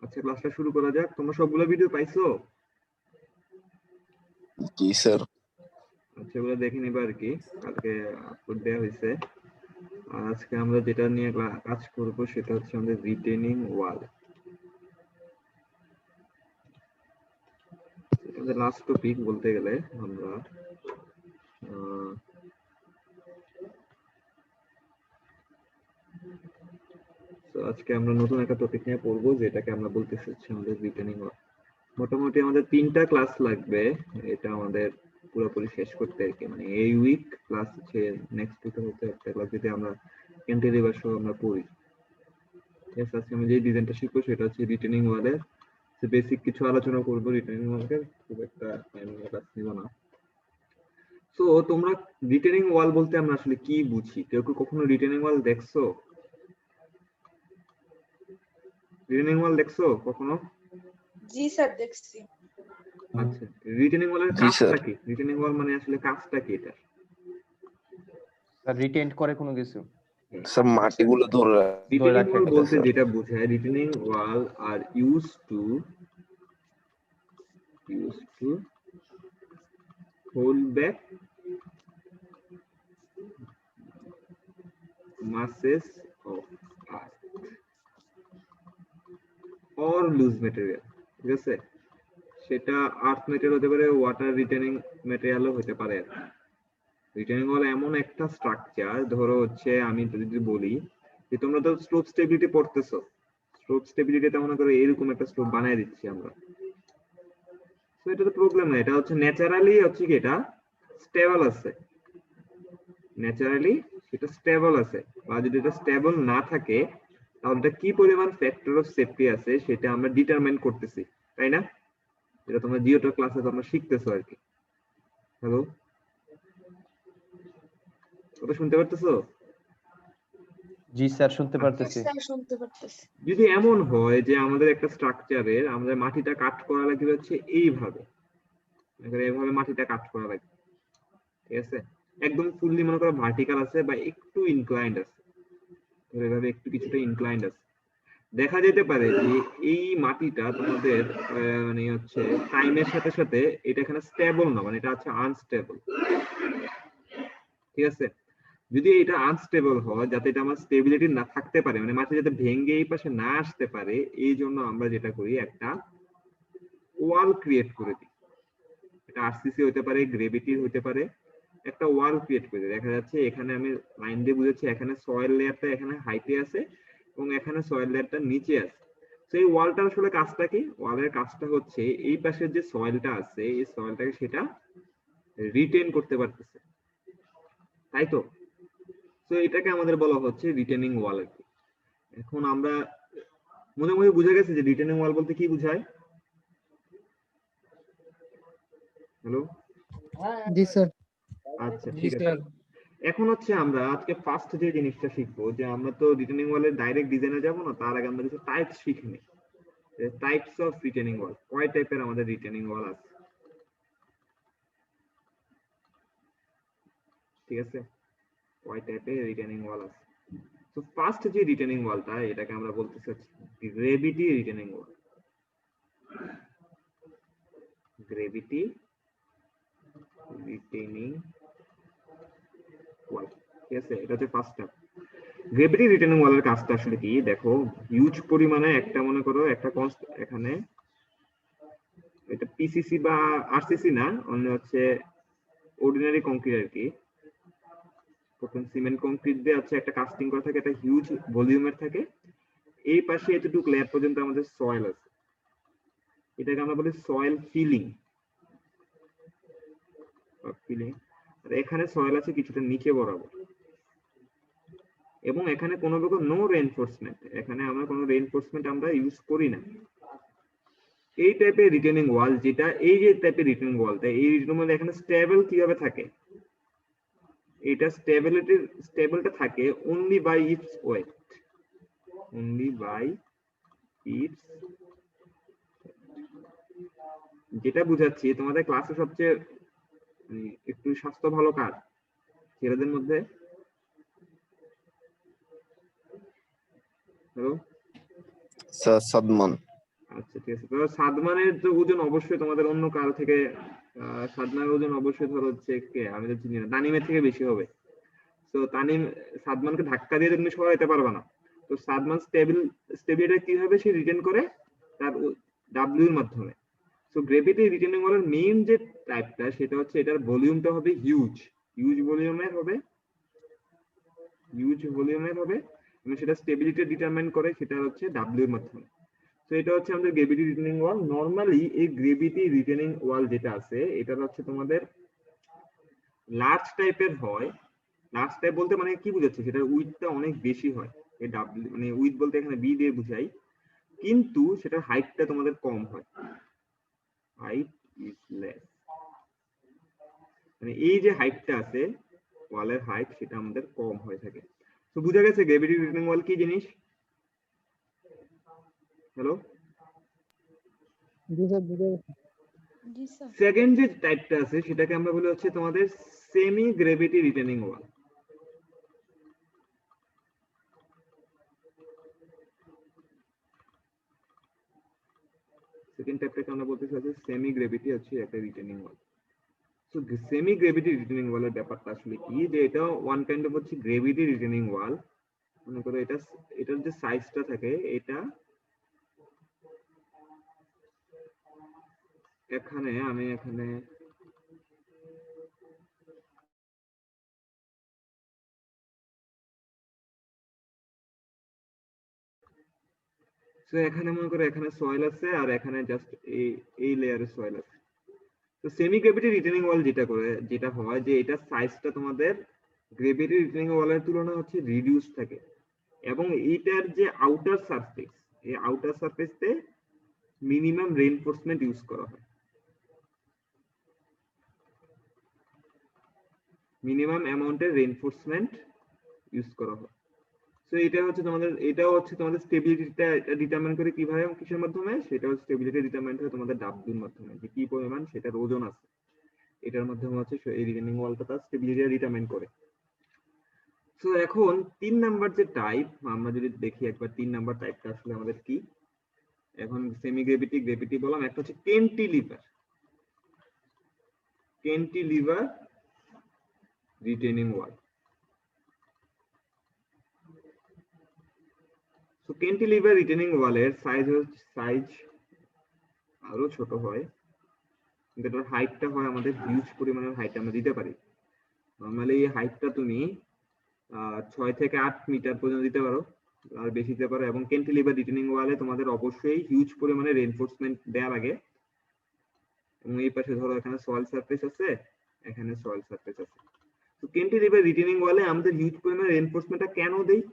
আচ্ছা, ক্লাসটা শুরু করা যাক। তোমরা সবগুলো ভিডিও পাইছো? জি স্যার। আচ্ছা, এগুলো দেখে নিবা আর কি, কালকে আপলোড দেওয়া হয়েছে। আর আজকে আমরা যেটা নিয়ে কাজ করবো সেটা হচ্ছে আমাদের রিটেনিং ওয়াল। আমাদের লাস্ট টপিক বলতে গেলে আমরা তো আজকে আমরা নতুন একটা টপিক নিয়ে পড়বো, যেটাকে আমরা বলতেছি হচ্ছে আমাদের রিটেনিং ওয়াল। মোটামুটি আমাদের 3টা ক্লাস লাগবে এটা আমাদের পুরোপুরি শেষ করতে আর কি, মানে এই উইক প্লাস হচ্ছে নেক্সট উইকে হতে একটা ক্লাস যদি আমরা ক্যান্টিলিভার সহ আমরা পড়ি। ঠিক আছে, আজকে আমি যে ডিজাইনটা শিখবো সেটা হচ্ছে রিটেনিং ওয়ালের বেসিক কিছু আলোচনা করবো। রিটেনিং ওয়ালের খুব একটা ক্লাস নিব না। তো তোমরা রিটেনিং ওয়াল বলতে আমরা আসলে কি বুঝি? কেউ কি কখনো রিটেনিং ওয়াল দেখছো? রিটেনিং ওয়াল দেখছো কখনো? জি স্যার, দেখছি। আচ্ছা, রিটেনিং ওয়ালের জি স্যার। কাজটা কি? রিটেনিং ওয়াল মানে আসলে কাজটা কি এটা? স্যার রিটেন্ট করে কোনো কিছু। স্যার মাটিগুলো ধরে রিটেনিং রাখে ওয়াল এটা, বলতে স্যার। যেটা বোঝায়, retaining wall are use to hold back masses of earth or loose material। ঠিক আছে, সেটা আর্থ মেটেরিয়াল হতে পারে, ওয়াটার রিটেনিং মেটেরিয়ালও হতে পারে। রিটেনিং ওয়াল এমন একটা স্ট্রাকচার, ধরো হচ্ছে আমি যদি বলি যে তোমরা তো স্লোপ স্টেবিলিটি পড়তেছো, স্লোপ স্টেবিলিটিটা মনে করো এরকম একটা স্লোপ বানায় দিচ্ছি আমরা। তো এটা তো প্রবলেম না, এটা হচ্ছে ন্যাচারালি হচ্ছে কি এটা স্টেবল আছে, ন্যাচারালি সেটা স্টেবল আছে। বা যদি এটা স্টেবল না থাকে তাহলে এটা কি পরিমাণ ফ্যাক্টর অফ সেফটি আছে সেটা আমরা ডিটারমাইন করতেছি, তাই না? এটা তোমরা জিওটা ক্লাসে তোমরা শিখতেছো আর কি। হ্যালো, কথা শুনতে পারতেছো? জি স্যার, শুনতে পারতেছি। স্যার শুনতে পারতেছি। যদি এমন হয় যে আমাদের একটা স্ট্রাকচারের আমাদের মাটিটা কাট করা লাগবে হচ্ছে এইভাবে, এভাবে মাটিটা কাট করা লাগবে, ঠিক আছে? একদম ফুললি মনে করো ভার্টিক্যাল আছে বা একটু ইনক্লাইন্ড আছে, এভাবে একটু কিছুটা ইনক্লাইন্ড আছে। দেখা যেতে পারে যে এই মাটিটা তোমাদের মানে হচ্ছে টাইমের সাথে সাথে এটা এখানে স্টেবল না, মানে এটা হচ্ছে আনস্টেবল। ঠিক আছে, যদি এটা আনস্টেবল হয়, যাতে এটা আমার স্টেবিলিটি না থাকতে পারে, মানে মাটি যাতে ভেঙে এই পাশে না আসতে পারে, এই জন্য আমরা যেটা করি একটা ওয়াল ক্রিয়েট করে দিই। এটা আরসিসি হতে পারে, গ্রেভিটি হতে পারে, একটা ওয়াল ক্রিয়েট করে দিই। দেখা যাচ্ছে এখানে আমি লাইন দিয়ে বুঝেছি এখানে সয়েল লেয়ারটা এখানে হাইটে আছে এবং এখানে সয়েল লেয়ারটা নিচে আছে। সেই ওয়ালটার আসলে কাজটা কি? ওয়ালের কাজটা হচ্ছে এই পাশের যে সয়েলটা আছে এই সয়েলটাকে সেটা রিটেন করতে পারতেছে, তাই তো? তো এটাকে আমাদের বলা হচ্ছে রিটেনিং ওয়াল আর কি। এখন আমরা মোটামুটি বুঝে গেছে যে রিটেনিং ওয়াল বলতে কি বোঝায়। হ্যালো, জি স্যার। আচ্ছা ঠিক আছে। এখন হচ্ছে আমরা আজকে ফার্স্ট যে জিনিসটা শিখবো, যে আমরা তো রিটেনিং ওয়ালের ডাইরেক্ট ডিজাইনে যাব না, তার আগে আমরা কিছু টাইপস শিখে নিই। টাইপস অফ রিটেনিং ওয়াল, কয় টাইপের আমাদের রিটেনিং ওয়াল আছে, ঠিক আছে? কয় টাইপের রিটেনিং ওয়াল আছে? তো ফার্স্ট যে রিটেনিং ওয়ালটা, এটাকে আমরা বলতেছি গ্রেভিটি রিটেনিং ওয়াল। গ্রেভিটি রিটেনিং ওয়াল, ঠিক আছে? এটা হচ্ছে ফার্স্ট স্টেপ। গ্রেভিটি রিটেনিং ওয়ালের কাজটা আসলে কি দেখো, হিউজ পরিমাণে একটা মনে করো একটা এখানে এটা পিসিসি বা আরসিসি না, অন্য হচ্ছে অর্ডিনারি কংক্রিট আর কি। প্রথম সিমেন্ট কংক্রিট দিয়ে হচ্ছে একটা কাস্টিং করা থাকে, একটা হিউজ ভলিউমের থাকে। এই পাশে এতটুকু লেয়ার পর্যন্ত আমাদের সয়েল আছে, এটাকে আমরা বলি সয়েল ফিলিং। ফিলিং, আর এখানে সয়েল আছে কিছুটা নিচে বরাবর, এবং এখানে কোনো রকম নো রেইনফোর্সমেন্ট, এখানে আমরা কোনো রেইনফোর্সমেন্ট আমরা ইউজ করি না। এই টাইপের রিটেনিং ওয়াল, যেটা এই যে টাইপের রিটেনিং ওয়ালটা, এই রিটেনিং ওয়াল এখানে স্টেবল কিভাবে থাকে? এটা স্টেবলটা থাকে only by its weight, only by its. যেটা বুঝাচ্ছি, তোমাদের ক্লাসে সবচেয়ে একটু স্বাস্থ্য ভালো কার ছেলেদের মধ্যে? Hello sir Sadman. আচ্ছা ঠিক আছে, তো সাদমানের তো ওজন অবশ্যই তোমাদের অন্য কারো থেকে সাদমানের ওজন অবশ্যই ধরো হচ্ছে কে, আমি তো চিনি না, তানিমের থেকে বেশি হবে। তো তানিম সাদমানকে ধাক্কা দিয়ে তুমি সরাইতে পারবে না। তো সাদমান স্টেবিলিটি কিভাবে সে রিটেন করে, তার ডাব্লিউ এর মাধ্যমে। সো গ্রেভিটি রিটেনিং ওয়ালের মেইন যে টাইপটা সেটা হচ্ছে এটার ভলিউমটা হবে হিউজ ভলিউমের হবে, এবং সেটা স্টেবিলিটি ডিটারমাইন করে, সেটা হচ্ছে ডাব্লিউ এর মাধ্যমে। তো এটা হচ্ছে আমাদের গ্রেভিটি রিটেনিং ওয়াল। নরমালি এই গ্রেভিটি রিটেনিং ওয়াল যেটা আছে এটা হচ্ছে তোমাদের লার্জ টাইপের হয়। লার্জ টাইপ বলতে মানে কি বুঝাচ্ছে, সেটার উইডটা অনেক বেশি হয়, এই ডাব্লিউ মানে উইড বলতে এখানে বি দিয়ে বুঝাই, কিন্তু সেটার হাইটটা তোমাদের কম হয়, হাইট ইজ লেস। মানে এই যে হাইটটা আছে ওয়ালের হাইট সেটা আমাদের কম হয়ে থাকে। তো বুঝা গেছে গ্রেভিটি রিটেনিং ওয়াল কি জিনিস? হ্যালো, জি স্যার বুঝে গেছি। জি স্যার। সেকেন্ড যে টাইপটা আছে সেটাকে আমরা বলি হচ্ছে তোমাদের সেমি গ্রেভিটি রিটেনিং ওয়াল। সেকেন্ড টাইপটাকে আমরা বলতে চাচ্ছি সেমি গ্রেভিটি হচ্ছে একটা রিটেনিং ওয়াল। সো সেমি গ্রেভিটি রিটেনিং ওয়ালের ব্যাপারটা আসলে কি, যে এটা ওয়ান কাইন্ড অফ হচ্ছে গ্রেভিটি রিটেনিং ওয়াল। মনে করো এটার যে সাইজটা থাকে এটা আমি এখানে তো এখানে মনে করো এখানে সয়েল আছে আর এখানে জাস্ট এই লেয়ারে সয়েল আছে। তো সেমি গ্রেভিটি রিটেনিং ওয়াল যেটা হয় যে এটা সাইজটা তোমাদের গ্রেভিটি রিটেনিং ওয়ালের তুলনায় হচ্ছে রিডিউস থাকে, এবং এইটার যে আউটার সারফেস, এই আউটার সারফেসে মিনিমাম রেইনফোর্সমেন্ট ইউজ করা হয়, মিনিমাম অ্যামাউন্টের রেইনফোর্সমেন্ট ইউজ করা হয়। সো এটাও হচ্ছে তোমাদের স্টেবিলিটিটা ডিটারমাইন করে কিভাবে, কিসের মাধ্যমে, সেটা হচ্ছে স্টেবিলিটি ডিটারমাইন করে তোমাদের ডাব্লিউর মাধ্যমে, যে কি পরিমাণ সেটার ওজন আছে এটার মাধ্যমে হচ্ছে এই রিটেনিং ওয়ালটা তার স্টেবিলিটি ডিটারমাইন করে। সো এখন 3 নাম্বার যে টাইপ, আমরা যদি দেখি একবার 3 নাম্বার টাইপটা আসলে আমাদের কি। এখন সেমি গ্রেভিটি বললাম, একটা হচ্ছে ক্যান্টিলিভার রিটেনিং ওয়াল। সো ক্যান্টিলিভার রিটেনিং ওয়ালের সাইজ আরো ছোট হয়, কিন্তু এটার হাইটটা হয় আমাদের হিউজ পরিমাণের হাইট আমরা দিতে পারি। নরমালি এই হাইটটা তুমি 6 থেকে 8 মিটার পর্যন্ত দিতে পারো, আর বেশি দিতে পারো। এবং ক্যান্টিলিভার রিটেনিং ওয়ালে তোমাদের অবশ্যই হিউজ পরিমাণে রেইনফোর্সমেন্ট দেয়া লাগে। এবং এই পাশে ধরো এখানে সয়েল সারফেস আছে, এখানে সয়েল সারফেস আছে। তো ক্যান্টিলিভার রিটেনিং ওয়ালে আমাদের হিউজ পরিমাণে রেইনফোর্সমেন্টটা কেন দেই?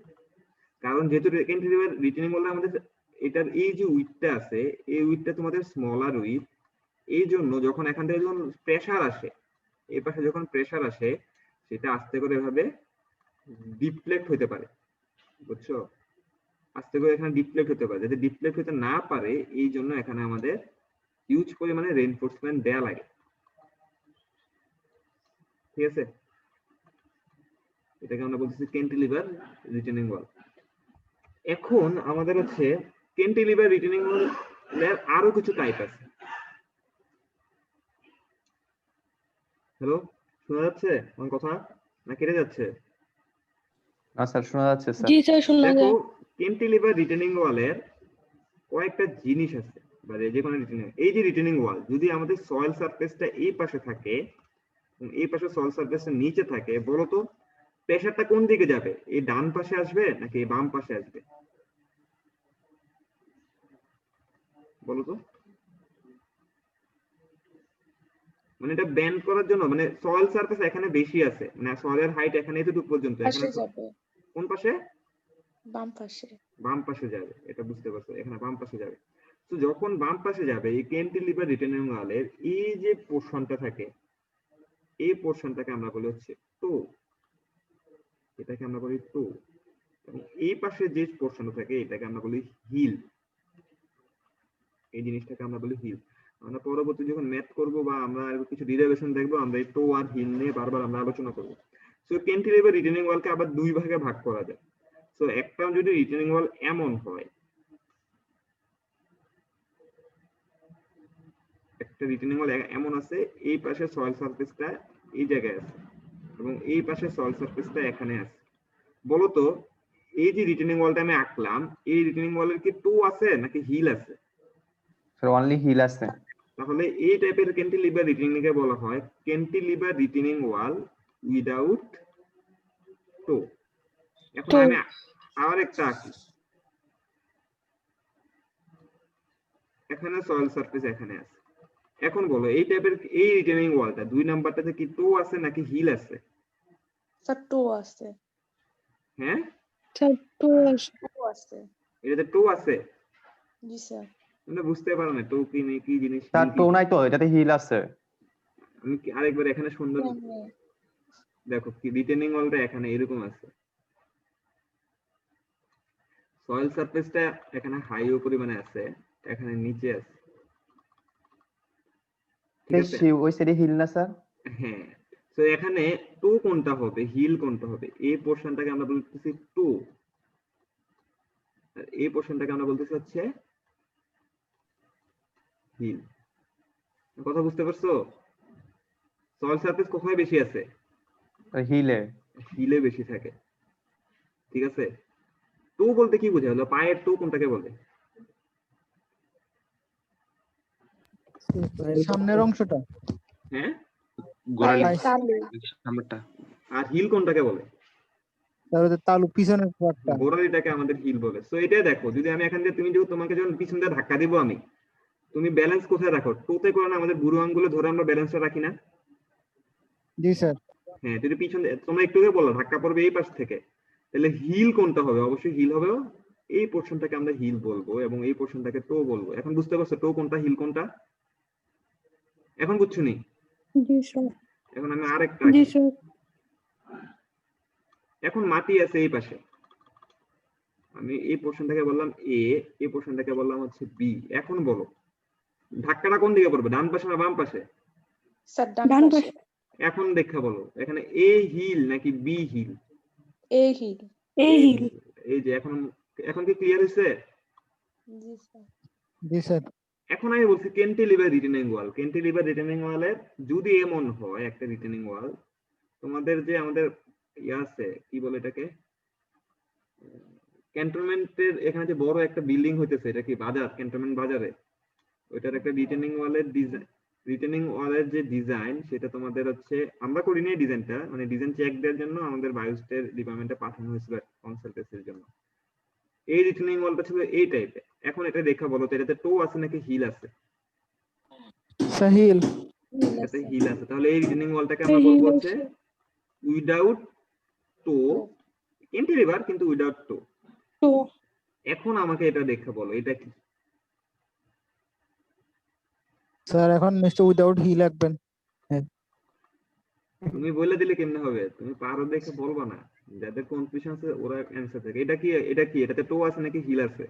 কারণ যেহেতু ক্যান্টিলিভার রিটেনিং ওয়ালে আমাদের এটার এই যে উইডটা আছে, এই উইডটা তোমাদের স্মলার উইড, এই জন্য যখন এখান থেকে যখন প্রেসার আসে, এই পাশে যখন প্রেসার আসে সেটা আস্তে করে এভাবে ডিফ্লেক্ট হতে পারে, বুঝছো? আস্তে করে এখানে ডিফ্লেক্ট হতে পারে, যাতে ডিফ্লেক্ট হতে না পারে এই জন্য এখানে আমাদের হিউজ পরিমাণে রেইনফোর্সমেন্ট দেয়া লাগে, ঠিক আছে? এটাকে আমরা বলতেছি ক্যান্টিলিভার রিটেনিং ওয়াল। এখন আমাদের হচ্ছে ক্যান্টিলিভার রিটেনিং ওয়ালের আরো কিছু টাইপ আছে। হ্যালো, শোনা যাচ্ছে আমার কথা না কেটে যাচ্ছে? না স্যার শোনা যাচ্ছে স্যার। জি স্যার শোনা দেখো যায়। ক্যান্টিলিভার রিটেনিং ওয়ালের কয়েকটা জিনিস আছে, বা যে কোনো রিটেনিং, এই যে রিটেনিং ওয়াল যদি আমাদের সয়েল সারফেসটা এই পাশে থাকে এবং এই পাশে সয়েল সারফেসটা নিচে থাকে, বলো তো প্রেসারটা কোন দিকে যাবে? এই ডান পাশে আসবে নাকি এই বাম পাশে আসবে, বলো তো? মানে এটা ব্যান্ড করার জন্য, মানে সয়েল সারফেস এখানে বেশি আছে, মানে সয়েলের হাইট এখানে এতটুকু পর্যন্ত, পাশে এখানে যাবে, কোন পাশে? বাম পাশে। বাম পাশে যাবে, এটা বুঝতে পারছো, এখানে বাম পাশে যাবে। তো যখন বাম পাশে যাবে এই ক্যান্টিলিভার রিটেনিং ওয়ালের এই যে পোরশনটা থাকে, এই পোরশনটাকে আমরা বলি হচ্ছে টো, এটাকে আমরা বলি টো। এবং এই পাশে যে পোরশনটা থাকে এটাকে আমরা বলি হিল, এই জিনিসটাকে আমরা বলি হিল। আমরা পরবর্তী যখন ম্যাথ করব বা আমরা কিছু ডেরিভেশন দেখবো, আমরা এই টো আর হিল নিয়ে বারবার আমরা আলোচনা করব। সো ক্যান্টিলিভার রিটেনিং ওয়ালকে আবার দুই ভাগে ভাগ করা যায়। সো একটা যদি রিটেনিং ওয়াল এমন হয়, একটা রিটেনিং ওয়াল এমন আছে, এই পাশে সয়েল সারফেসটা এই জায়গায় আছে এবং এই পাশে সয়েল সারফেসটা এখানে আছে। বলো তো এই যে রিটেনিং ওয়ালটা আমি আঁকলাম, এই রিটেনিং ওয়ালের কি টো আছে নাকি হিল আছে? স্যার অনলি হিল আছে। তাহলে এই টাইপের ক্যান্টিলিভার রিটেনিংকে বলা হয় ক্যান্টিলিভার রিটেনিং ওয়াল উইদাউট টো। এখন Toe. আমি আর একটা আঁকি, এখানে সয়েল সারফেস এখানে আছে। এখন বলো এই টাইপের এই রিটেনিং ওয়ালটা 2 নাম্বারটাতে কি টো আছে নাকি হিল আছে? স্যার টো আছে। হ্যাঁ, স্যার টো আছে। এটাতে টো আছে? জি স্যার। তোমরা বুঝতে পারো না টো কি নেই, কি জিনিস স্যার heel কি? টো নাই তো, এটাতে হিল আছে। আমি আরেকবার এখানে সুন্দর দেখো কি রিটেনিং ওয়ালটা এখানে এরকম আছে, সয়েল সারফেসটা এখানে হাই পরিমাণে আছে, এখানে নিচে আছে, ঠিক আছে? ওই সাইডে হিল না স্যার? হ্যাঁ, তো এখানে টো কোনটা হবে, হিল কোনটা হবে? এই পোরশনটাকে আমরা বলতেছি টো, আর এই পোরশনটাকে আমরা বলতেছি হচ্ছে হিল। কথা বুঝতে পারছো? সয়েল সারফেস কোথায় বেশি আছে? হিলে। হিলে বেশি থাকে, ঠিক আছে? টো বলতে কি বোঝা হলো? পায়ের টো কোনটাকে বলে? সামনের অংশটা। হ্যাঁ, গোড়ালি তালু। সামনেরটা। আর হিল কোনটাকে বলে? তারপরে তালু পিছনের পাটটা। গোড়ালিটাকে আমাদের হিল বলে। সো এটাই দেখো, যদি আমি এখান দিয়ে তোমাকে যখন পিছন দিয়ে ধাক্কা দিব আমি, তুমি ব্যালেন্স কোথায় রাখো? টোতে করে না আমাদের বুড়ো আঙ্গুলে ধরে আমরা ব্যালেন্সটা রাখি না? জি স্যার। হ্যাঁ, যদি পিছন তোমরা একটু আগে বললো ধাক্কা পড়বে এই পাশ থেকে, তাহলে হিল কোনটা হবে? অবশ্যই হিল হবে, এই পোরশনটাকে আমরা হিল বলবো এবং এই পোরশনটাকে টো বলবো। এখন বুঝতে পারছো টো কোনটা হিল কোনটা? এখন বুঝছো নি? জি স্যার। এখন আমি আরেকটা জি আঁকি। স্যার। এখন মাটি আছে এই পাশে, আমি এই পোরশনটাকে বললাম এ, এই পোরশনটাকে বললাম হচ্ছে বি। এখন বলো ধাক্কাটা কোন দিকে পড়বে, ডান পাশে না বাম পাশে? স্যার ডান পাশে। এখন দেখা বলো এখানে এ হিল নাকি বি হিল? A hill. এই যে এখন এখন কি ক্লিয়ার হয়েছে? জি স্যার। জি স্যার। এখন আমি বলছি ক্যান্টিলিভার রিটেনিং ওয়াল। ক্যান্টিলিভার রিটেনিং ওয়ালের যদি এমন হয় একটা রিটেনিং ওয়াল, তোমাদের যে আমাদের ইয়ে আছে কি বলে এটাকে, ক্যান্টনমেন্টের এখানে যে বড় একটা বিল্ডিং হইতেছে, এটা কি বাজার? ক্যান্টনমেন্ট বাজারে ওইটার একটা রিটেনিং ওয়ালের ডিজাইন, রিটেনিং ওয়ালের যে ডিজাইন সেটা তোমাদের হচ্ছে আমরা করি নাই ডিজাইনটা, মানে ডিজাইন চেক দেওয়ার জন্য আমাদের বায়োস্টের ডিপার্টমেন্টে পাঠানো হয়েছিল কনসালটেন্সির জন্য। এই রিটেনিং ওয়ালটা ছিল এই টাইপের। এখন এটা দেখা বলো তো এটাতে টো আছে নাকি হিল আছে? সাহিল। এটাতে হিল আছে, তাহলে এই রিটেনিং ওয়ালটাকে আমরা বলবো হচ্ছে উইদাউট টো ক্যান্টিলিভার, কিন্তু উইদাউট টো। এখন আমাকে এটা দেখে বলো এটা কি? স্যার এখন নিশ্চয় উইদাউট হিল রাখবেন। তুমি বলে দিলে কেমনে হবে? তুমি পারো দেখে বলবা না, যাদের কনফিউশন আছে ওরা অ্যানসার দেবে। এটা কি, এটা কি, এটাতে টো আছে নাকি হিল আছে?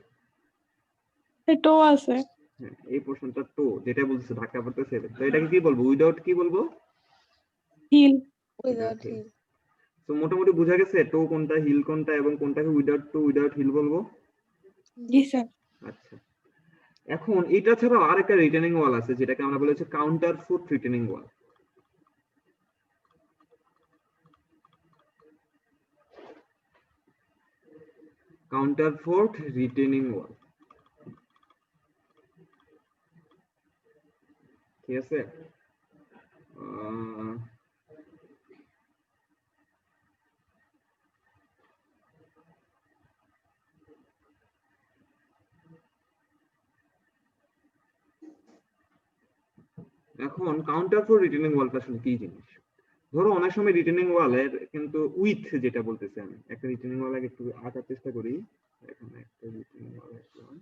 টো আছে। হ্যাঁ, এই প্রশ্নটা টো যেটা বলছে ধাক্কা পড়তেছে, তো এটাকে কি বলবো? উইদাউট কি বলবো? হিল। Without heel. তো মোটামুটি বোঝা গেছে টো কোনটা, হিল কোনটা এবং কোনটাকে উইদাউট টো উইদাউট হিল বলবো। জি স্যার। আচ্ছা, এখন এটা ছাড়াও আরেকটা রিটেনিং ওয়াল আছে যেটাকে আমরা বলি হচ্ছে কাউন্টার ফুট রিটেনিং ওয়াল। কাউন্টার ফোর্ট রিটেনিং ওয়াল, ঠিক আছে? এখন কাউন্টার ফোর রিটেনিং ওয়ালটা আসলে কি জিনিস? ধরো অনেক সময় রিটেনিং ওয়ালের কিন্তু উইথ যেটা বলতেছি আমি, একটা রিটেনিং ওয়াল একটু আঁকার চেষ্টা করি। এখানে একটা রিটেনিং ওয়াল আসলাম,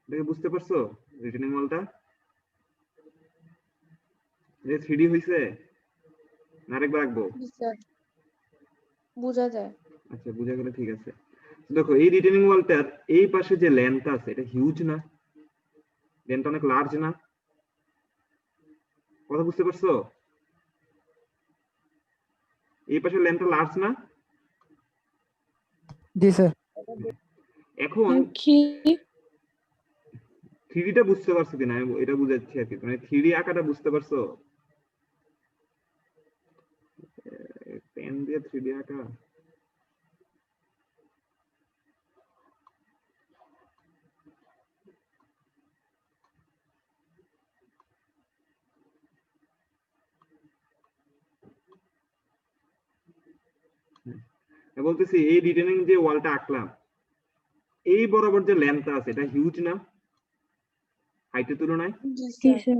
দেখে বুঝতে পারছো রিটেনিং ওয়ালটা যে 3D হইছে না আরেকবার আঁকবো? জি স্যার। বোঝা যায়। আচ্ছা, বুঝা গেলে ঠিক আছে। দেখো এই রিটেনিং ওয়ালটার এই পাশে যে লেন্থ আছে এটা হিউজ না, লেন্থ অনেক লার্জ না, কথা বুঝতে পারছো? এই পাশে লেন্থটা লার্জ না? জি স্যার। এখন কি 3D টা বুঝতে পারছো কিনা আমি এটা বুঝাচ্ছি আর কি, মানে 3D আঁকাটা বুঝতে পারছো? পেন দিয়ে 3D আঁকা বলতেছি এই রিটেনিং যে ওয়ালটা আঁকলাম এই বরাবর যে লেন্থটা আছে এটা হিউজ না হাইটের তুলনায়? জি স্যার।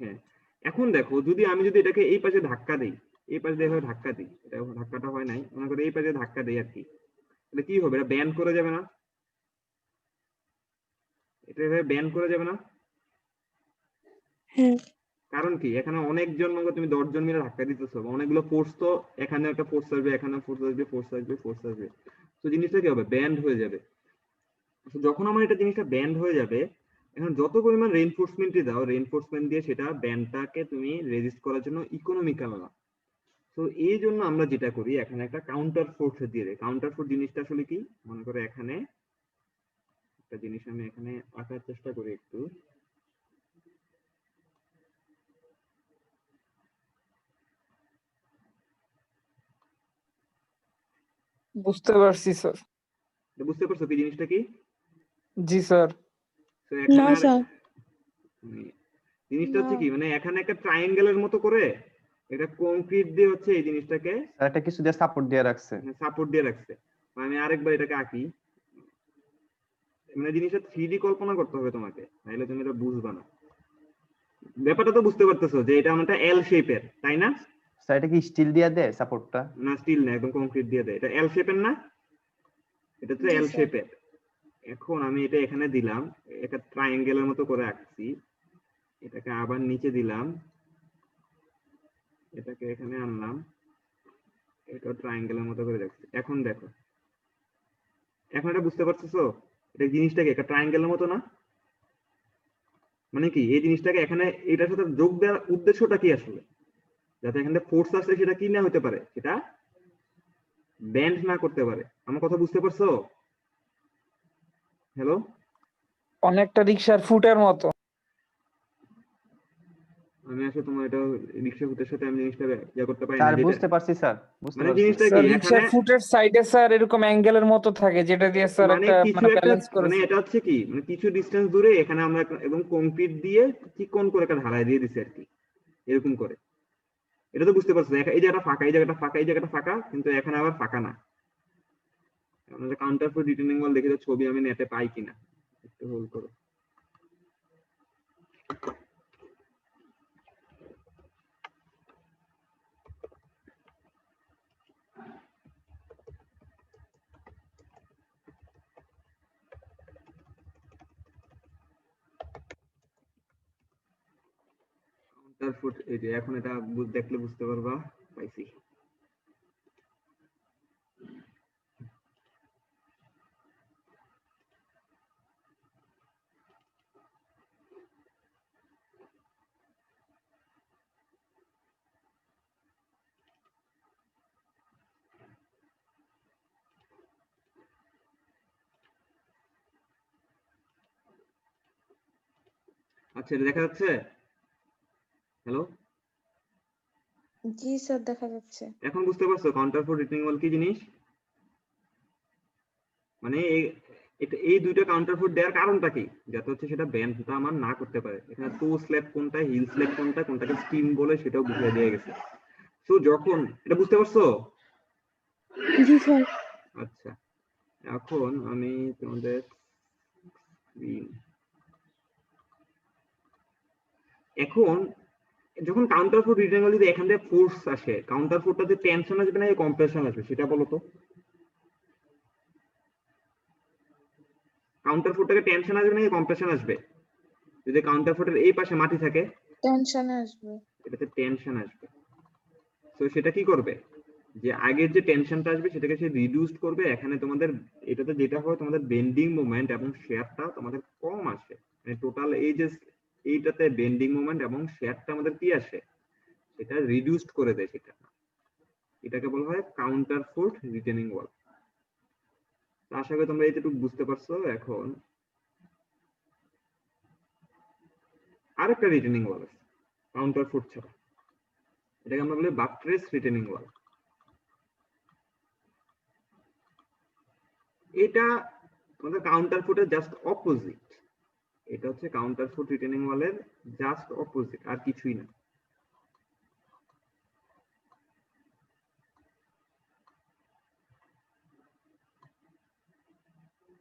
হ্যাঁ, এখন দেখো যদি আমি যদি এটাকে এই পাশে ধাক্কা দেই, এই পাশে দিয়ে ধাক্কা দিই, এটা ধাক্কাটা হয় নাই, মনে করে এই পাশে ধাক্কা দেই আর কি, তাহলে কি হবে? এটা ব্যান্ড করে যাবে না? এটা এভাবে ব্যান্ড করে যাবে না? হ্যাঁ। কারণ কি এখানে অনেকজন মনে করো তুমি 10 জন মিলে ধাক্কা দিতেছো, অনেকগুলো ফোর্স, তো এখানে একটা ফোর্স আসবে, এখানে ফোর্স আসবে, ফোর্স আসবে, ফোর্স আসবে, তো জিনিসটা কি হবে? ব্যান্ড হয়ে যাবে। তো যখন আমার এটা জিনিসটা ব্যান্ড হয়ে যাবে, এখন যত পরিমাণ রেইনফোর্সমেন্টই দাও, রেইনফোর্সমেন্ট দিয়ে সেটা ব্যান্ডটাকে তুমি রেজিস্ট করার জন্য ইকোনমিক্যাল না। তো এই জন্য আমরা যেটা করি এখানে একটা কাউন্টার ফোর্স দিয়ে দেই। কাউন্টার ফোর্স জিনিসটা আসলে কি? মনে করো এখানে একটা জিনিস আমি এখানে আঁকার চেষ্টা করি একটু। বুঝতে পারছি স্যার। তো বুঝতে পারছো কি জিনিসটা কি? জি স্যার। তো না এখানে স্যার। জিনিসটা হচ্ছে কি, মানে এখানে একটা ট্রায়াঙ্গেলের মতো করে এটা কংক্রিট দিয়ে হচ্ছে এই জিনিসটাকে স্যার এটা কিছু দিয়ে সাপোর্ট দিয়ে রাখছে। সাপোর্ট দিয়ে রাখছে। আমি আরেকবার এটাকে আঁকি, মানে জিনিসটা 3D কল্পনা করতে হবে তোমাকে, নাহলে তুমি এটা বুঝবা না। ব্যাপারটা তো বুঝতে পারতেছো যে এটা একটা এল শেপের, তাই না? স্যার এটা কি স্টিল দিয়ে দেয় সাপোর্টটা? না স্টিল না, একদম কংক্রিট দিয়ে দেয়। এটা এল শেপের না? এটা তো এল শেপের। এখন আমি এটা এখানে দিলাম, একটা ট্রায়াঙ্গেলের মতো করে আঁকছি, এটাকে আবার নিচে দিলাম, এটাকে এখানে আনলাম, এটা ট্রায়াঙ্গেলের মতো করে রাখছি। এখন দেখো, এখন এটা বুঝতে পারতেছো এটা জিনিসটাকে একটা ট্রায়াঙ্গেলের মতো না? মানে কি এই জিনিসটাকে এখানে এটার সাথে যোগ দেওয়ার উদ্দেশ্যটা কি আসলে? যাতে এখানে ফোর্স আসলে সেটা কি না হতে পারে, সেটা ব্যান্ড না করতে পারে। আমার কথা বুঝতে পারছো? হ্যালো? অনেকটা রিক্সার ফুটের মতো। আমি আসলে তোমার এটা রিক্সা ফুটের সাথে আমি জিনিসটা ইয়ে করতে পারি না, স্যার যেটা বুঝতে পারছি স্যার, বুঝতে মানে পারছি। জিনিসটা কি স্যার এখানে রিক্সার ফুটের সাইডে স্যার এরকম অ্যাঙ্গেলের মতো থাকে যেটা দিয়ে স্যার মানে একটা কিছু মানে একটা ব্যালেন্স করে। মানে এটা হচ্ছে কি, মানে কিছু ডিস্টেন্স দূরে এখানে আমরা এবং কংক্রিট দিয়ে চিকন করে একটা ঢালাই দিয়ে দিছি আর কি, এরকম করে। এটা তো বুঝতে পারছো? এই জায়গাটা ফাঁকা, এই জায়গাটা ফাঁকা, এই জায়গাটা ফাঁকা, কিন্তু এখানে আবার ফাঁকা না। আমাদের কাউন্টার ফর রিটেনিং ওয়াল দেখে তো ছবি আমি নেটে পাই কিনা একটু হোল্ড করো। কাউন্টার ফর, এই যে এখন এটা দেখলে বুঝতে পারবা, পাইছি। আচ্ছা এটা দেখা যাচ্ছে? হ্যালো? জি স্যার দেখা যাচ্ছে। এখন বুঝতে পারছো কাউন্টার ফর রিটেনিং ওয়াল কি জিনিস? মানে এই দুইটা কাউন্টার ফোর্স দেওয়ার কারণটা কি? যাতে হচ্ছে সেটা ব্যান্ডটা আমার না করতে পারে। এখানে টো স্ল্যাব কোনটা, হিল স্ল্যাব কোনটা, কোনটাকে স্টিম বলে সেটাও বুঝিয়ে দেওয়া গেছে। তো যখন এটা বুঝতে পারছো? জি স্যার। আচ্ছা, এখন আমি তোমাদের এখন যখন কাউন্টার ফোর্স রিটেনিং ওয়াল যদি এখান থেকে ফোর্স আসে, কাউন্টার ফোর্সটাতে টেনশন আসবে না কম্প্রেশন আসবে সেটা বলো তো? কাউন্টার ফোর্সটাকে টেনশন আসবে না কম্প্রেশন আসবে? যদি কাউন্টার ফোর্সের এই পাশে মাটি থাকে টেনশন আসবে। এটাতে টেনশন আসবে। তো সেটা কি করবে? যে আগের যে টেনশনটা আসবে সেটাকে সে রিডিউস করবে। এখানে তোমাদের এটাতে যেটা হয়, তোমাদের বেন্ডিং মোমেন্ট এবং শেয়ারটা তোমাদের কম আসে, মানে টোটাল এই যে এইটাতে বেন্ডিং মোমেন্ট এবং শেয়ারটা আমাদের কি আসে, সেটা রিডিউসড করে দেয়। সেটা এটাকে বলা হয় কাউন্টার ফোর্স রিটেনিং ওয়াল। আশা করি তোমরা এইটুকু বুঝতে পারছো। এখন আরেকটা রিটেনিং ওয়াল আছে কাউন্টার ফোর্স ছাড়া, এটাকে আমরা বলি বাট্রেস রিটেনিং ওয়াল। এটা আমাদের কাউন্টার ফুটের জাস্ট অপোজিট। এটা হচ্ছে কাউন্টার ফুট রিটেনিং ওয়ালের জাস্ট অপোজিট, আর কিছুই না।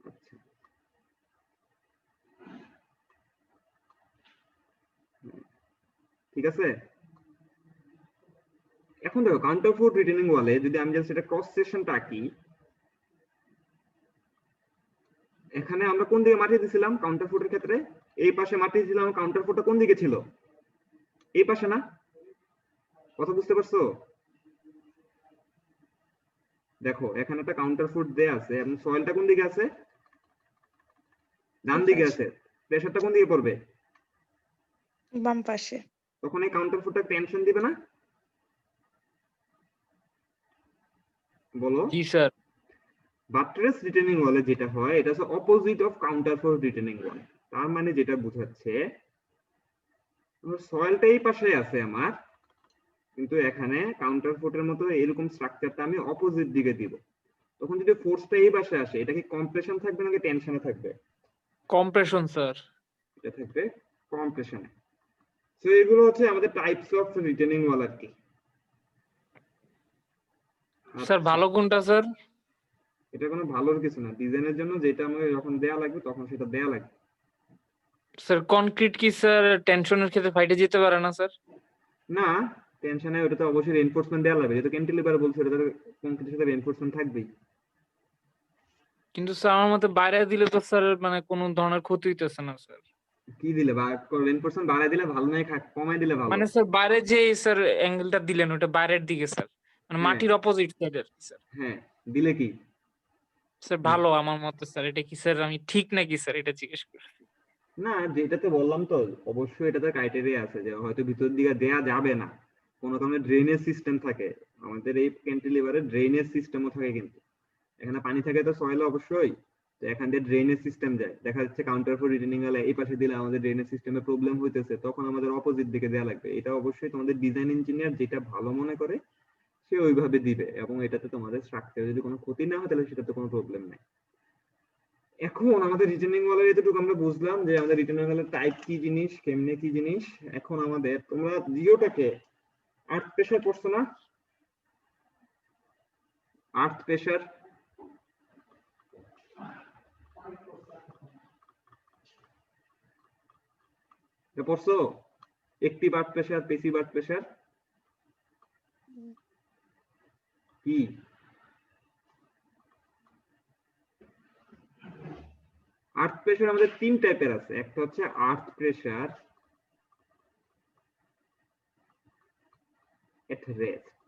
আচ্ছা, ঠিক আছে। এখন দেখো কাউন্টার ফুট রিটেনিং ওয়ালে যদি আমি জাস্ট এটা ক্রস সেকশনটা আঁকি, এখানে আমরা কোন দিকে মাটি দিছিলাম কাউন্টার ফুটের ক্ষেত্রে? এই পাশে মাটি দিছিলাম। কাউন্টার ফুটটা কোন দিকে ছিল? এই পাশে না? কথা বুঝতে পারছো? দেখো এখানে একটা কাউন্টার ফুট দেয়া আছে এবং সয়েলটা কোন দিকে আছে? ডান দিকে আছে। প্রেসারটা কোন দিকে পড়বে? বাম পাশে। তখন এই কাউন্টার ফুটটা টেনশন দিবে না? বলো। জি স্যার। বাট্রেস রিটেনিং ওয়ালে যেটা হয়, এটা হচ্ছে opposite of counter force retaining wall. তার মানে যেটা বোঝাচ্ছে, সয়েলটা এই পাশে আছে আমার, কিন্তু এখানে কাউন্টার ফোর্সের মতো এরকম স্ট্রাকচারটা আমি অপোজিট দিকে দিব। তখন যদি ফোর্সটা এই পাশে আসে, এটা কি কম্প্রেশন থাকবে নাকি টেনশনে থাকবে? Compression sir. এটা থাকবে কম্প্রেশনে। সো এগুলো হচ্ছে আমাদের টাইপস অফ রিটেনিং ওয়াল আর কি। স্যার ভালো কোনটা স্যার? এটা কোনো ভালোর কিছু না, ডিজাইনের জন্য যেটা আমাকে যখন দেয়া লাগবে তখন সেটা দেয়া লাগবে। স্যার কনক্রিট কি স্যার টেনশনের ক্ষেত্রে ফাইটে যেতে পারে না স্যার? না, টেনশনে ওটাতে অবশ্যই রিইনফোর্সমেন্ট দেয়া লাগবে। যেহেতু ক্যান্টিলিভার বলছে, ওটাতে কংক্রিটের সাথে রিইনফোর্সমেন্ট থাকবেই। কিন্তু স্যার আমার মতে বাইরে দিলে তো স্যার মানে কোনো ধরনের ক্ষতি হইতেছে না স্যার। কি দিলে বা রিইনফোর্সমেন্ট বাড়ায় দিলে ভালো নয়, কমায় দিলে ভালো? মানে স্যার বাইরে যে স্যার অ্যাঙ্গেলটা দিলেন ওটা বাইরের দিকে স্যার, মানে হ্যাঁ। মাটির অপোজিট সাইডে আর কি স্যার। হ্যাঁ, দিলে কি স্যার ভালো আমার মতে স্যার। এটা কি স্যার আমি ঠিক নাকি স্যার এটা জিজ্ঞেস করছি? না, যেটাতে বললাম তো অবশ্যই এটাতে ক্রাইটেরিয়া আছে যে হয়তো ভিতর দিকে দেয়া যাবে না, কোন ধরনের ড্রেনেজ সিস্টেম থাকে। আমাদের এই ক্যান্টিলিভারে ড্রেনেজ সিস্টেমও থাকে, কিন্তু এখানে পানি থাকে তো সয়েলে অবশ্যই, তো এখান দিয়ে ড্রেনেজ সিস্টেম যায়। দেখা যাচ্ছে কাউন্টার ফর রিটেনিং ওয়ালে এই পাশে দিলে আমাদের ড্রেনেজ সিস্টেমে প্রবলেম হইতেছে, তখন আমাদের অপোজিট দিকে দেয়া লাগবে। এটা অবশ্যই তোমাদের ডিজাইন ইঞ্জিনিয়ার যেটা ভালো মনে করে সে ওইভাবে দিবে, এবং এটাতে তোমাদের স্ট্রাকচারে যদি কোনো ক্ষতি না হয় তাহলে সেটাতে কোনো প্রবলেম নাই। এখন আমাদের রিটেনিং ওয়ালের এতটুকু আমরা বুঝলাম যে আমাদের রিটেনিং ওয়ালের টাইপ কি জিনিস, কেমনে কি জিনিস। এখন আমাদের তোমরা জিওটাকে আর্থ প্রেসার পড়ছো না? আর্থ প্রেসার পড়ছো? অ্যাক্টিভ আর্থ প্রেসার, প্যাসিভ আর্থ প্রেসার কি? আর্থ প্রেসার আমাদের তিন টাইপের আছে। একটা হচ্ছে আর্থ প্রেসার এট রেস্ট,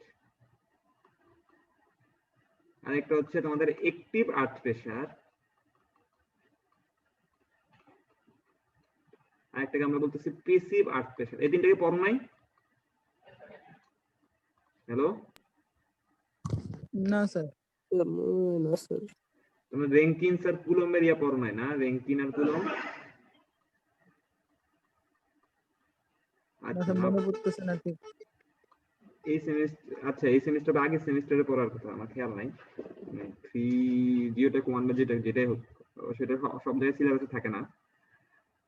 আর একটা হচ্ছে তোমাদের অ্যাক্টিভ আর্থ প্রেসার, আর একটাকে আমরা বলতেছি প্যাসিভ আর্থ প্রেসার। এই তিনটাকে পড়ো নাই? হ্যালো, না স্যার। না স্যার। তোমরা র্যাঙ্কিন স্যার কুলম্বের ইয়া পড়ো নাই না? র্যাঙ্কিন আর কুলম্ব। না আচ্ছা, স্যার, মনে পড়তেছে না ঠিক। এই সেমিস্টার, আচ্ছা এই সেমিস্টার বা আগের সেমিস্টারে পড়ার কথা, আমার খেয়াল নাই। মানে 3 জিওটেক 1 বা যেটাই হোক, সেটা সব জায়গায় সিলেবাসে থাকে না।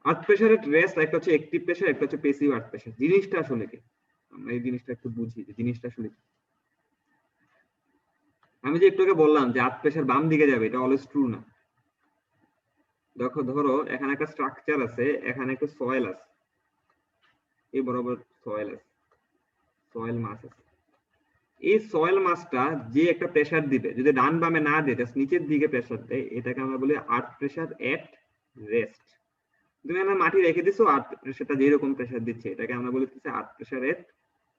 আর্থ প্রেসারের রেস্ট একটা হচ্ছে অ্যাক্টিভ প্রেসার, একটা হচ্ছে প্যাসিভ আর্থ প্রেসার। জিনিসটা আসলে কি, আমরা এই জিনিসটা একটু বুঝি যে জিনিসটা আসলে কি। আমি যে একটু আগে বললাম যে আর্থ প্রেসার বাম দিকে যাবে, এটা অলওয়েজ ট্রু না। দেখো ধরো এখানে একটা স্ট্রাকচার আছে, এখানে একটা সয়েল আছে, এই বরাবর সয়েল আছে, সয়েল মাস আছে। এই সয়েল মাসটা যে একটা প্রেসার দিবে, যদি ডান বামে না দেয় জাস্ট নিচের দিকে প্রেসার দেয়, এটাকে আমরা বলি আর্থ প্রেসার এট রেস্ট। তুমি আমরা মাটি রেখে দিছো, আর্থ প্রেসারটা যেরকম প্রেসার দিচ্ছে এটাকে আমরা বলতেছি আর্থ প্রেসার এট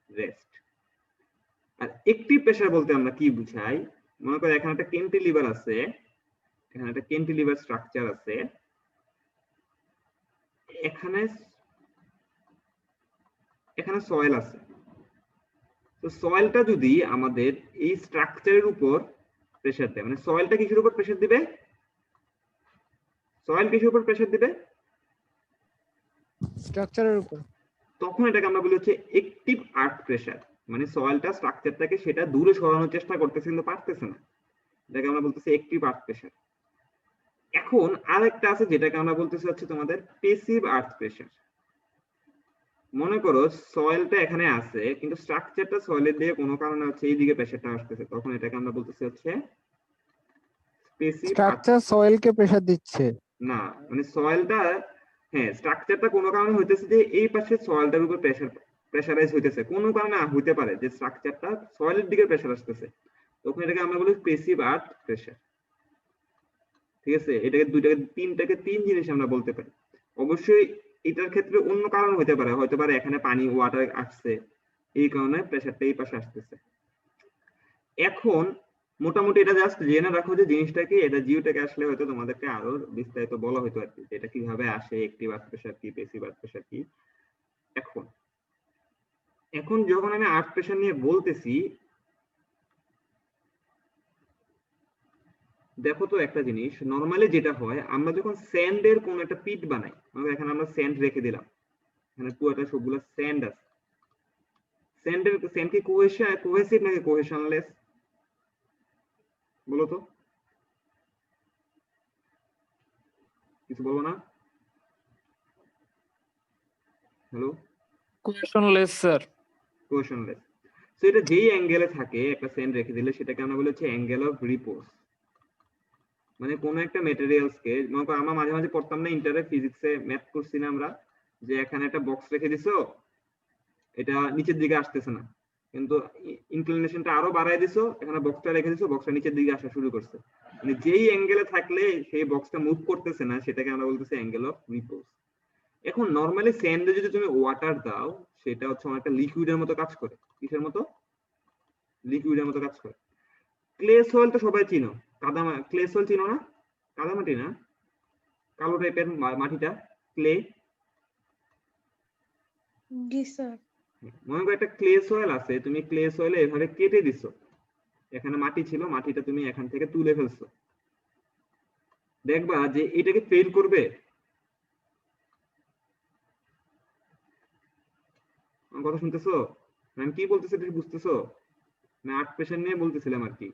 রেস্ট। আর একটিভ প্রেসার বলতে আমরা কি বুঝাই? মনে করো এখানে একটা ক্যান্টিলিভার আছে, এখানে একটা ক্যান্টিলিভার স্ট্রাকচার আছে, এখানে এখানে সয়েল আছে। তো সয়েলটা যদি আমাদের এই স্ট্রাকচারের উপর প্রেসার দেয়, মানে সয়েলটা কিসের উপর প্রেসার দিবে? সয়েল কিসের উপর প্রেসার দিবে? স্ট্রাকচারের উপর। তখন এটাকে আমরা বলি হচ্ছে অ্যাক্টিভ আর্থ প্রেসার। মানে সয়েলটা স্ট্রাকচারটাকে সেটা দূরে সরানোর চেষ্টা করতেছে কিন্তু পারতেছে না, এটাকে আমরা বলতেছি অ্যাক্টিভ আর্থ প্রেসার। এখন আরেকটা আছে যেটাকে আমরা বলতেছি হচ্ছে তোমাদের প্যাসিভ আর্থ প্রেসার। মনে করো সয়েলটা এখানে আছে কিন্তু স্ট্রাকচারটা সয়েলের দিয়ে কোনো কারণে হচ্ছে এইদিকে প্রেসারটা আসতেছে, তখন এটাকে আমরা বলতেছি হচ্ছে প্যাসিভ আর্থ। স্ট্রাকচার সয়েলকে প্রেসার দিচ্ছে। না, মানে সয়েলটা, হ্যাঁ স্ট্রাকচারটা কোনো কারণে হইতেছে যে এই পাশে সয়েলটার উপর প্রেসারাইজ হইতেছে, কোনো কারণে হইতে পারে যে স্ট্রাকচারটা সয়েলের দিকে প্রেসার আসতেছে, তখন এটাকে আমরা বলি প্যাসিভ আর্থ প্রেসার। ঠিক আছে, এটাকে তিনটাকে তিন জিনিস আমরা বলতে পারি। অবশ্যই এটার ক্ষেত্রে অন্য কারণ হতে পারে, হয়তো পারে এখানে পানি ওয়াটার আসছে, এই কারণে প্রেসারটা এই পাশে আসতেছে। এখন মোটামুটি এটা জাস্ট জেনে রাখো যে জিনিসটা কি, এটা জিওটেকে আসলে হয়তো তোমাদেরকে আরো বিস্তারিত বলা হতো আর কি, এটা কিভাবে আসে, অ্যাক্টিভ আর্থ প্রেসার কি, প্যাসিভ আর্থ প্রেসার কি। এখন যখন আমি আর্থ প্রেসার নিয়ে বলতেছি, দেখো তো একটা জিনিস, নরমালি যেটা হয় আমরা যখন স্যান্ডের কোন একটা পিট বানাই, এখানে আমরা স্যান্ড রেখে দিলাম, এখানে পুরোটা সবগুলো স্যান্ড আছে, স্যান্ড কি কোহেসিভ নাকি কোহেশনলেস বলো তো? কিছু বলো না? Hello, cohesionless sir. Cohesionless. So এটা যেই অ্যাঙ্গেলে থাকে একটা স্যান্ড রেখে দিলে সেটাকে আমরা বলি হচ্ছে অ্যাঙ্গেল অফ রিপোজ। মানে কোন একটা ম্যাটেরিয়ালস কে, মনে করো আমরা মাঝে মাঝে পড়তাম না ইন্টারে ফিজিক্সে, ম্যাথ করছি না আমরা, যে এখানে একটা বক্স রেখে দিছো, এটা নিচের দিকে আসতেছে না, কিন্তু ইনক্লিনেশনটা আরো বাড়ায় দিছো, এখানে বক্সটা রেখে দিছো, বক্সটা নিচের দিকে আসা শুরু করছে, মানে যেই অ্যাঙ্গেলে থাকলে সেই বক্সটা মুভ করতেছে না, সেটাকে আমরা বলতেছি অ্যাঙ্গেল অফ রিপোজ। এখন নরমালি স্যান্ডে যদি তুমি ওয়াটার দাও, সেটা হচ্ছে অনেকটা লিকুইডের মতো কাজ করে। কিসের মতো? লিকুইডের মতো কাজ করে। ক্লে সয়েল তো সবাই চিনো, ক্লে সয়েল চিনো না? কাদামাটি না, কালো টাইপের মাটিটা, ক্লে। জি স্যার। মনে করো একটা ক্লে সয়েল আছে, তুমি ক্লে সয়েলে এভাবে কেটে দিছো, এখানে মাটি ছিল, মাটিটা তুমি এখান থেকে তুলে ফেলছো, দেখবা যে এটাকে ফেল করবে। আমার কথা শুনতেছো? আমি কি বলতেছি তুমি বুঝতেছো? আমি আর্থ প্রেসার নিয়ে বলতেছিলাম আর কি।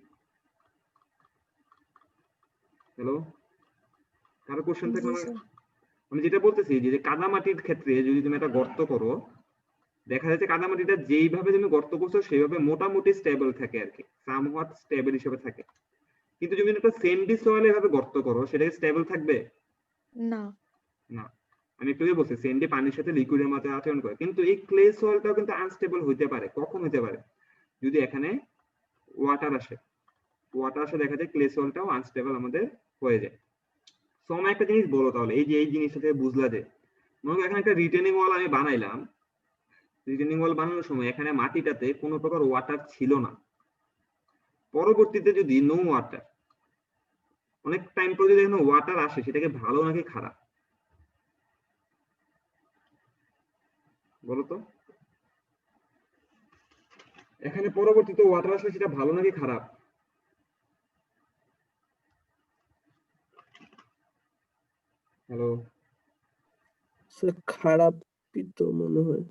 হ্যালো, কারো কোশ্চেন জি থাকলে স্যার। আমি যেটা বলতেছি যে কাদামাটির ক্ষেত্রে যদি তুমি একটা গর্ত করো, দেখা যাচ্ছে কাদামাটিটা যেইভাবে তুমি গর্ত করছো সেইভাবে মোটামুটি স্টেবল থাকে আর কি, সামহাট স্টেবল হিসেবে থাকে। কিন্তু যদি একটা স্যান্ডি সয়েল এভাবে গর্ত করো, সেটা স্টেবল থাকবে না। না। আমি একটু বলছি স্যান্ডি পানির সাথে লিকুইডের মতো আচরণ করে, কিন্তু এই ক্লে সয়েলটাও কিন্তু আনস্টেবল হইতে পারে। কখন হতে পারে? যদি এখানে ওয়াটার আসে, দেখা যায় ক্লে সয়েলটাও আনস্টেবল আমাদের হয়ে যায়। সো আমি একটা জিনিস বলো তাহলে, এই যে এই জিনিসটা থেকে বুঝলা যে, মনে করো এখানে একটা রিটেনিং ওয়াল আমি বানাইলাম, রিটেনিং ওয়াল বানানোর সময় এখানে মাটিটাতে কোনো প্রকার ওয়াটার ছিল না, পরবর্তীতে যদি নো ওয়াটার, অনেক টাইম পরে যদি এখানে ওয়াটার আসে, সেটাকে ভালো নাকি খারাপ বলো তো? এখানে পরবর্তীতে ওয়াটার আসলে সেটা ভালো নাকি খারাপ? হ্যালো, স্যার খারাপই তো মনে হয়।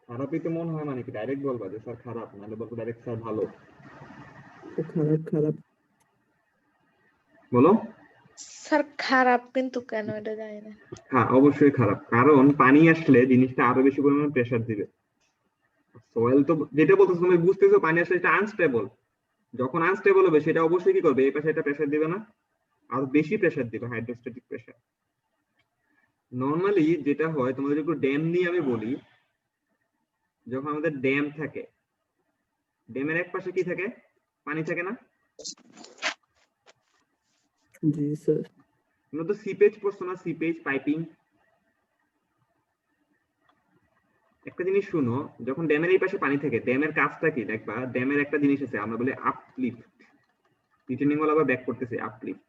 খারাপই তো মনে হয় মানে কি ডাইরেক্ট বলবা যে স্যার খারাপ, নাহলে বলবো ডাইরেক্ট স্যার ভালো? খারাপ খারাপ। বলো। স্যার খারাপ, কিন্তু কেন এটা জানি না। হ্যাঁ অবশ্যই খারাপ, কারণ পানি আসলে জিনিসটা আরো বেশি পরিমাণে প্রেসার দিবে। সয়েল তো যেটা বলতেছো তুমি বুঝতেছো, পানি আসলে এটা আনস্টেবল, যখন আনস্টেবল হবে সেটা অবশ্যই কি করবে, এই পাশে এটা প্রেসার দিবে না, আরো বেশি প্রেসার দিবে, হাইড্রোস্ট্যাটিক প্রেসার। নরমালি যেটা হয়, তোমাদের একটু ড্যাম নিয়ে আমি বলি, যখন আমাদের ড্যাম থাকে, ড্যামের এক পাশে কি থাকে? পানি থাকে না? জি স্যার। তোমরা তো সিপেজ পড়ছো না, সিপেজ পাইপিং, একটা জিনিস শুনো, যখন ড্যামের এই পাশে পানি থাকে, ড্যামের কাজটা কি দেখবা, ড্যামের একটা জিনিস আছে আমরা বলি আপলিফট, রিটেনিং ওয়াল আবার ব্যাক করতেছে আপলিফট।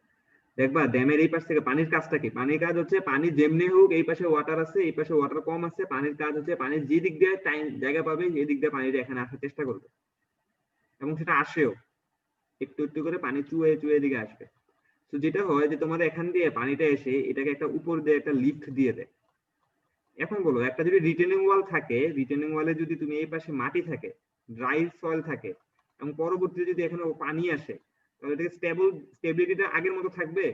দেখবা ড্যামের এই পাশ থেকে পানির কাজটা কি, পানির কাজ হচ্ছে পানি যেমনি হোক, এই পাশে ওয়াটার আছে, এই পাশে ওয়াটার কম আছে, পানির কাজ হচ্ছে পানির যে দিক দিয়ে টাইম জায়গা পাবে সেই দিক দিয়ে পানিটা এখানে আসার চেষ্টা করবে, এবং সেটা আসেও, একটু একটু করে পানি চুয়ে চুয়ে দিকে আসবে। তো যেটা হয় যে তোমাদের এখান দিয়ে পানিটা এসে এটাকে একটা উপর দিয়ে একটা লিফট দিয়ে দেয়। এখন বলো, একটা যদি রিটেনিং ওয়াল থাকে, রিটেনিং ওয়ালে যদি তুমি এই পাশে মাটি থাকে, ড্রাই সয়েল থাকে, এবং পরবর্তীতে যদি এখানে পানি আসে, তাহলে এটা স্টেবিলিটিটা আগের মতো থাকবে?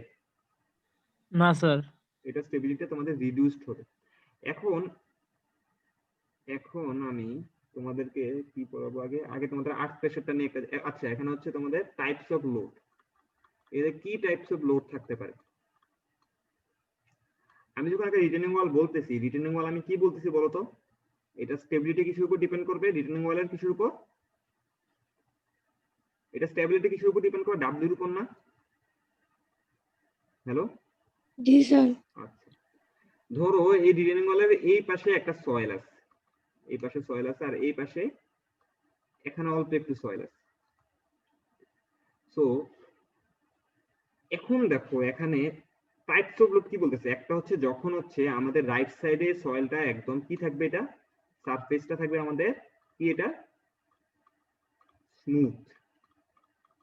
না স্যার। এটা স্টেবিলিটি তোমাদের রিডিউসড হবে। এখন এখন আমি তোমাদেরকে কি পড়াবো, আগে আগে তোমাদের আর্থ প্রেসারটা নিয়ে একটা, আচ্ছা এখানে হচ্ছে তোমাদের টাইপস অফ লোড। এর কি টাইপস অফ লোড থাকতে পারে? আমি যখন একটা রিটেনিং ওয়াল বলতেছি, রিটেনিং ওয়াল আমি কি বলতেছি বলতো? এটা স্টেবিলিটি কিসের উপর ডিপেন্ড করবে? রিটেনিং ওয়ালের কিসের উপর? এটা স্টেবিলিটি কিসের উপর ডিপেন্ড করে? ডাব্লিউ এর উপর না? হ্যালো, জি স্যার। আচ্ছা ধরো এই রিটেনিং ওয়ালের এই পাশে একটা সয়েল আছে, এই পাশে সয়েল আছে, আর এই পাশে এখানে অল্প একটু সয়েল আছে। সো এখন দেখো এখানে টাইপস অফ লোড কি বলতেছে, একটা হচ্ছে যখন হচ্ছে আমাদের রাইট সাইডে সয়েলটা একদম কি থাকবে, এটা সারফেসটা থাকবে আমাদের কি, এটা স্মুথ,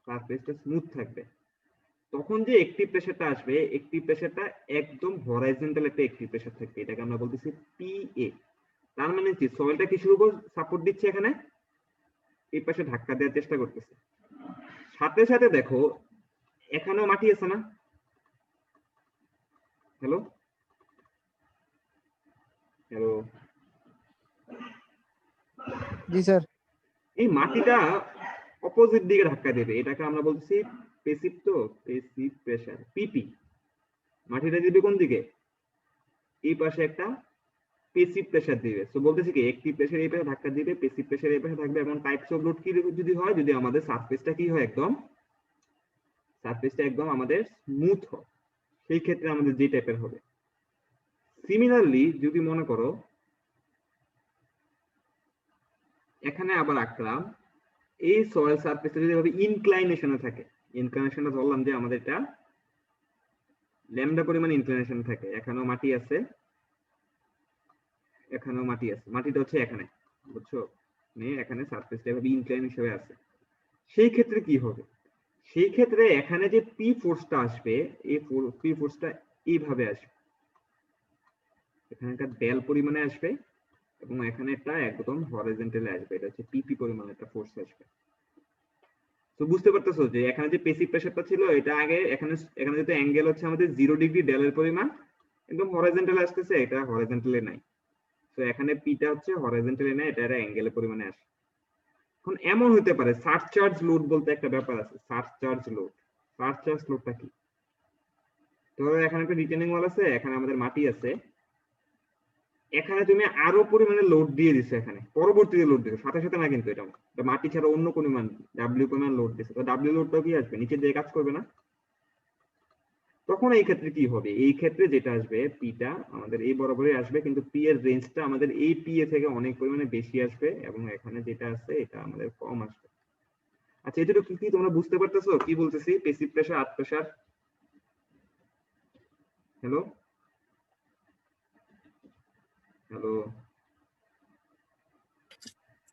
সারফেসটা স্মুথ থাকবে, তখন যে একটিভ প্রেসারটা আসবে, একটিভ প্রেসারটা একদম হরাইজন্টাল একটা একটিভ প্রেসার থাকবে, এটাকে আমরা বলতেছি পিএ। তার মানে কি, সয়েলটা কিসের উপর সাপোর্ট দিচ্ছে, এখানে এই পাশে ধাক্কা দেওয়ার চেষ্টা করতেছে, সাথে সাথে দেখো এখানেও মাটি আছে না? হ্যালো হ্যালো, জি স্যার। এই মাটিটা অপোজিট দিকে ধাক্কা দেবে, এটাকে আমরা বলছি পেসিভ, তো পেসিভ প্রেসার পিপি। মাটিটা দিবে কোন দিকে? এই পাশে একটা পেসিভ প্রেসার দিবে। সো বলতেছি কি, একটিভ প্রেসার এই পাশে ধাক্কা দিবে, পেসিভ প্রেসার এই পাশে থাকবে। এবং টাইপস অফ লোড কি যদি হয়, যদি আমাদের সারফেসটা কি হয়, একদম সারফেসটা একদম আমাদের স্মুথ হয়, সেই ক্ষেত্রে আমাদের যে টাইপের হবে। সিমিলারলি যদি মনে করো এখানে আবার আঁকলাম, এই সয়েল সারফেসটা যদি ভাবে ইনক্লাইনেশনে থাকে, ইনক্লাইনেশনটা ধরলাম যে আমাদের এটা ল্যামডা পরিমাণ ইনক্লাইনেশন থাকে, এখানেও মাটি আছে, এখানেও মাটি আছে, মাটিটা হচ্ছে এখানে, বুঝছো, এখানে সারফেসটা এভাবে ইনক্লাইন হিসেবে আছে, সেই ক্ষেত্রে কি হবে? সেই ক্ষেত্রে এখানে যে পি ফোর্সটা আসবে, এই পি ফোর্সটা এইভাবে আসবে, এখানে একটা ডেল পরিমাণে আসবে, এবং এখানে একটা একদম হরাইজন্টালে আসবে, এটা হচ্ছে পিপি পরিমাণ একটা ফোর্স আসবে। তো বুঝতে পারতেছো যে এখানে যে পেসিভ প্রেসারটা ছিল, এটা আগে এখানে এখানে যেহেতু অ্যাঙ্গেল হচ্ছে আমাদের 0 ডিগ্রি, ডেলের পরিমাণ একদম হরাইজন্টালে আসতেছে, এটা হরাইজন্টালে নাই। তো এখানে পিটা হচ্ছে হরাইজন্টালে নাই, এটা অ্যাঙ্গেলের পরিমাণে আসে। এখন এমন হতে পারে সারচার্জ লোড বলতে একটা ব্যাপার আছে, সারচার্জ লোড। সারচার্জ লোডটা কি? ধরো এখানে একটা রিটেনিং ওয়াল আছে, এখানে আমাদের মাটি আছে, এখানে তুমি আরো পরিমাণে লোড দিয়ে দিছো, এখানে পরবর্তীতে লোড দিছো, সাথে সাথে না কিন্তু, এটা মাটি ছাড়া অন্য পরিমাণ ডাব্লিউ পরিমাণ লোড দিছো, তো ডাব্লিউ লোডটা কি আসবে, নিচে দিয়ে কাজ করবে না? তখন এই ক্ষেত্রে কি হবে? এই ক্ষেত্রে যেটা আসবে, পিটা আমাদের এই বরাবরই আসবে, কিন্তু পি এর রেঞ্জটা আমাদের এই পি এ থেকে অনেক পরিমাণে বেশি আসবে, এবং এখানে যেটা আছে এটা আমাদের কম আসবে। আচ্ছা, এটুকু কি তোমরা বুঝতে পারতেছো কি বলতেছি? পেসিভ প্রেসার, আর্থ প্রেসার। হ্যালো হ্যালো,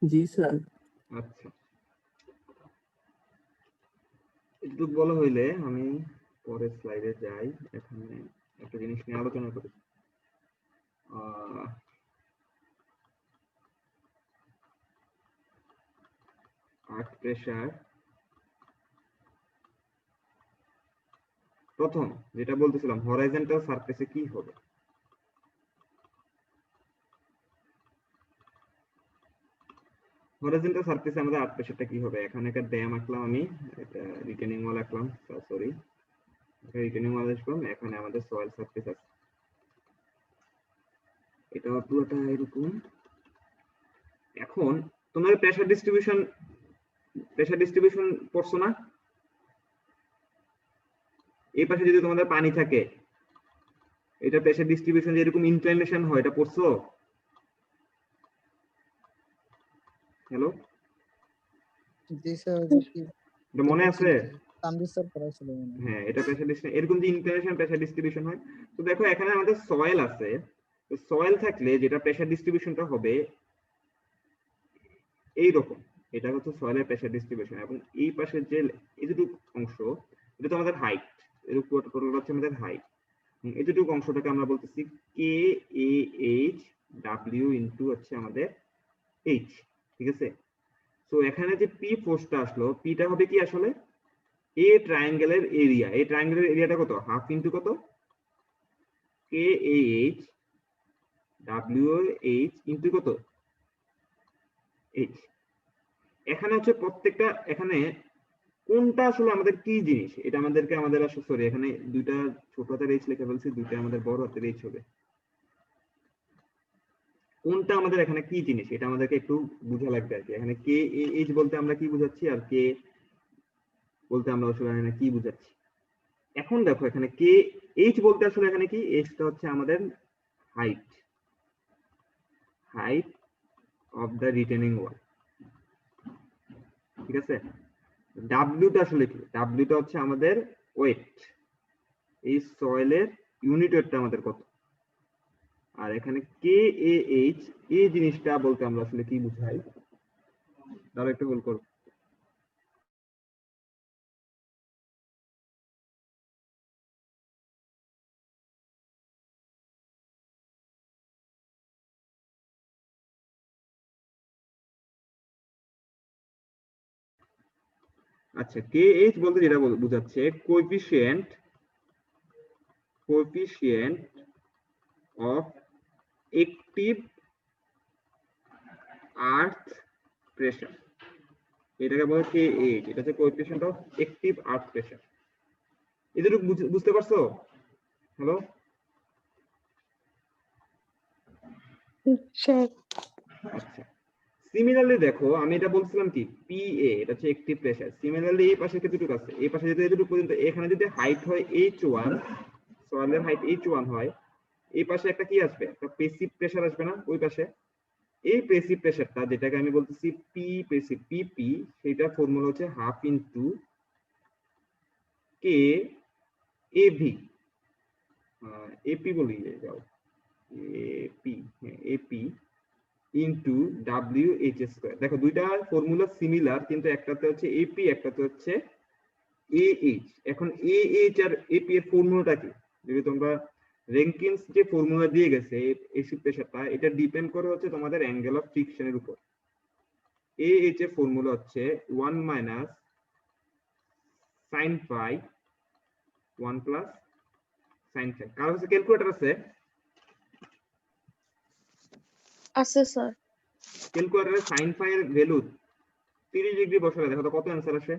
জি স্যার। আচ্ছা একটু বলা হইলে আমি পরের স্লাইডে যাই, এখানে একটা জিনিস নিয়ে আলোচনা করি। আর্থ প্রেসার, প্রথম যেটা বলতেছিলাম, হরাইজন্টাল সারফেসে কি হবে? হরাইজন্টাল সারফেসে আমাদের আর্থ প্রেসারটা কি হবে? এখানে একটা ড্যাম আঁকলাম আমি, এটা রিটেনিং ওয়াল আঁকলাম, সরি রিটেনিং ওয়াল আসলাম, এখানে আমাদের সয়েল সারফেস আছে, এটা পুরোটা এরকম। এখন তোমার প্রেসার ডিস্ট্রিবিউশন পড়ছো না? এই পাশে যদি তোমাদের পানি থাকে, এটা প্রেসার ডিস্ট্রিবিউশন যেরকম ইনক্লাইনেশন হয়, এটা পড়ছো? হ্যালো, জি স্যার, ওই যে কি এটা মনে আছে? তানভীর স্যার পড়াইছিল মনে হয়। হ্যাঁ, এটা প্রেসার ডিস্ট্রিবিউশন, এরকম যে ইন্টারন্যাশনাল প্রেসার ডিস্ট্রিবিউশন হয়। তো দেখো এখানে আমাদের সয়েল আছে, তো সয়েল থাকলে যেটা প্রেসার ডিস্ট্রিবিউশনটা হবে এইরকম। এটা হচ্ছে সয়েলের প্রেসার ডিস্ট্রিবিউশন, এবং এই পাশের যে এতটুকু অংশ, এটা তো আমাদের হাইট, এরকম টোটাল হচ্ছে আমাদের হাইট। এতটুকু অংশটাকে আমরা বলতেছি কে এ এইচ ডাব্লিউ ইন্টু হচ্ছে আমাদের এইচ, ঠিক আছে? তো এখানে যে পি ফোর্সটা আসলো, পিটা হবে কি আসলে এ ট্রায়াঙ্গেলের এরিয়া, এই ট্রায়াঙ্গেলের এরিয়াটা কত, হাফ ইন্টু কত, K A H W H into কত, এইচ। এখানে হচ্ছে প্রত্যেকটা, এখানে কোনটা আসলে আমাদের কি জিনিস, এটা আমাদেরকে আমাদের আসলে সরি, এখানে দুইটা ছোট হাতের এইচ লিখে ফেলছি, দুইটা আমাদের বড় হাতের এইচ হবে। কোনটা আমাদের এখানে কি জিনিস এটা আমাদেরকে একটু বুঝা লাগবে আর কি। এখানে কে এইচ বলতে আমরা কি বুঝাচ্ছি, আর কে বলতে আমরা আসলে এখানে কি বুঝাচ্ছি। এখন দেখো এখানে কে এইচ বলতে আসলে এখানে কি, এইচটা হচ্ছে আমাদের height, height of the retaining wall, ঠিক আছে? ডাব্লিউটা আসলে কি, ডাব্লিউটা হচ্ছে আমাদের ওয়েট, এই সয়েলের ইউনিট ওয়েটটা আমাদের কত। আর এখানে কে এ এইচ, এই জিনিসটা বলতে আমরা আসলে কি বুঝাই, তাহলে একটু গোল করো। আচ্ছা, কে এইচ বলতে যেটা বোঝাচ্ছে coefficient, coefficient of active earth pressure, এটাকে বলে কে এইচ, এটা হচ্ছে coefficient of active earth pressure. এটুকু বুঝতে পারছো? হ্যালো, স্যার আচ্ছা। সিমিলারলি দেখো আমি এটা বলছিলাম কি পিএ, এটা হচ্ছে অ্যাক্টিভ প্রেসার। সিমিলারলি এই পাশে কতটুকু আছে, এই পাশে যদি এতটুকু পর্যন্ত, এখানে যদি হাইট হয় h1, সয়েলের হাইট h1 হয়, এই পাশে একটা কি আসবে, একটা প্যাসিভ প্রেসার আসবে না ওই পাশে। এই প্যাসিভ প্রেসারটা যেটাকে আমি বলতেছি পি প্যাসিভ পিপি, সেটা ফর্মুলা হচ্ছে half into K A V, A P বলি যাও, এপি, হ্যাঁ A P into W H square. দেখো দুইটা ফর্মুলা সিমিলার, কিন্তু একটাতে হচ্ছে এপি, একটাতে হচ্ছে এ এইচ। এখন এ এইচ আর এপি এর ফর্মুলাটা কি, যদি তোমরা র্যাঙ্কিনস যে ফর্মুলা দিয়ে গেছে এসিড প্রেসারটা, এটা ডিপেন্ড করে হচ্ছে তোমাদের অ্যাঙ্গেল অফ ফ্রিকশনের উপর। এ এইচ এর ফর্মুলা হচ্ছে 1 minus sine phi 1 plus sine phi. কার হচ্ছে ক্যালকুলেটর আছে? আছে স্যার। ক্যালকুলেটরে সাইন ফাই এর ভ্যালু 30 ডিগ্রি বসালে দেখো তো কত অ্যান্সার আসে।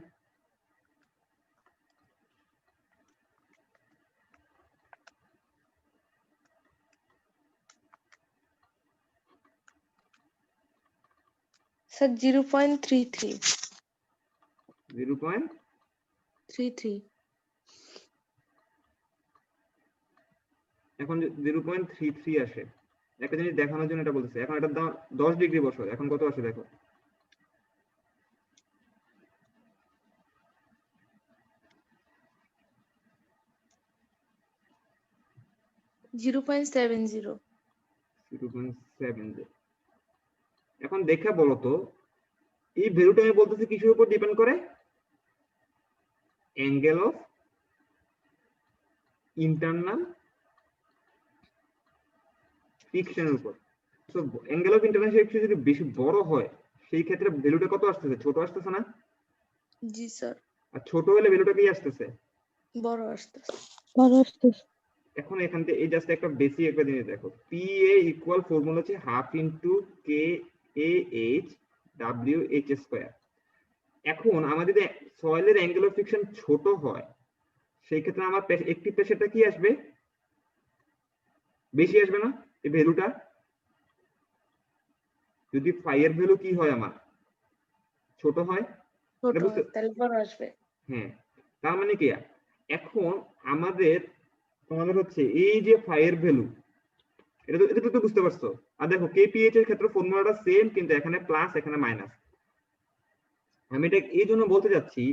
স্যার 0.33 0.33। এখন 0.33 আসে, একটা জিনিস দেখানোর জন্য এটা বলতেছে। এখন এটার দাম 10 ডিগ্রি বসো, এখন কত আসে দেখো। .70 0.70। এখন দেখে বলো তো এই ভ্যালুটা আমি বলতেছি কিসের উপর ডিপেন্ড করে, অ্যাঙ্গেল অফ ইন্টারনাল ফ্রিকশনের উপর। So angle of internal friction যদি বেশি বড় হয়, সেই ক্ষেত্রে ভ্যালুটা কত আসতেছে, ছোট আসতেছে না? জি স্যার। আর ছোট হলে ভ্যালুটা কি আসতেছে, বড় আসতেছে। এখন এখান থেকে এই জাস্ট একটা বেসিক একটা জিনিস দেখো, পি এ ইকুয়াল ফর্মুলা হচ্ছে half into K A H W H square. এখন আমাদের যদি সয়েলের অ্যাঙ্গেল অফ ফ্রিকশন ছোট হয়, সেই ক্ষেত্রে আমার একটি প্রেসারটা কি আসবে, বেশি আসবে না এই ভ্যালুটা? যদি ফাই এর ভ্যালু কি হয় আমার ছোট হয়, ছোট এটা বুঝতে, তাহলে বড় আসবে। হ্যাঁ, তার মানে কি এখন আমাদের তোমাদের হচ্ছে এই যে ফাই এর ভ্যালু, এটা তো বুঝতে পারছো। আর দেখো কেপিএইচ এর ক্ষেত্রে ফর্মুলাটা সেম, কিন্তু এখানে প্লাস এখানে মাইনাস। আমি এটা এই জন্য বলতে যাচ্ছি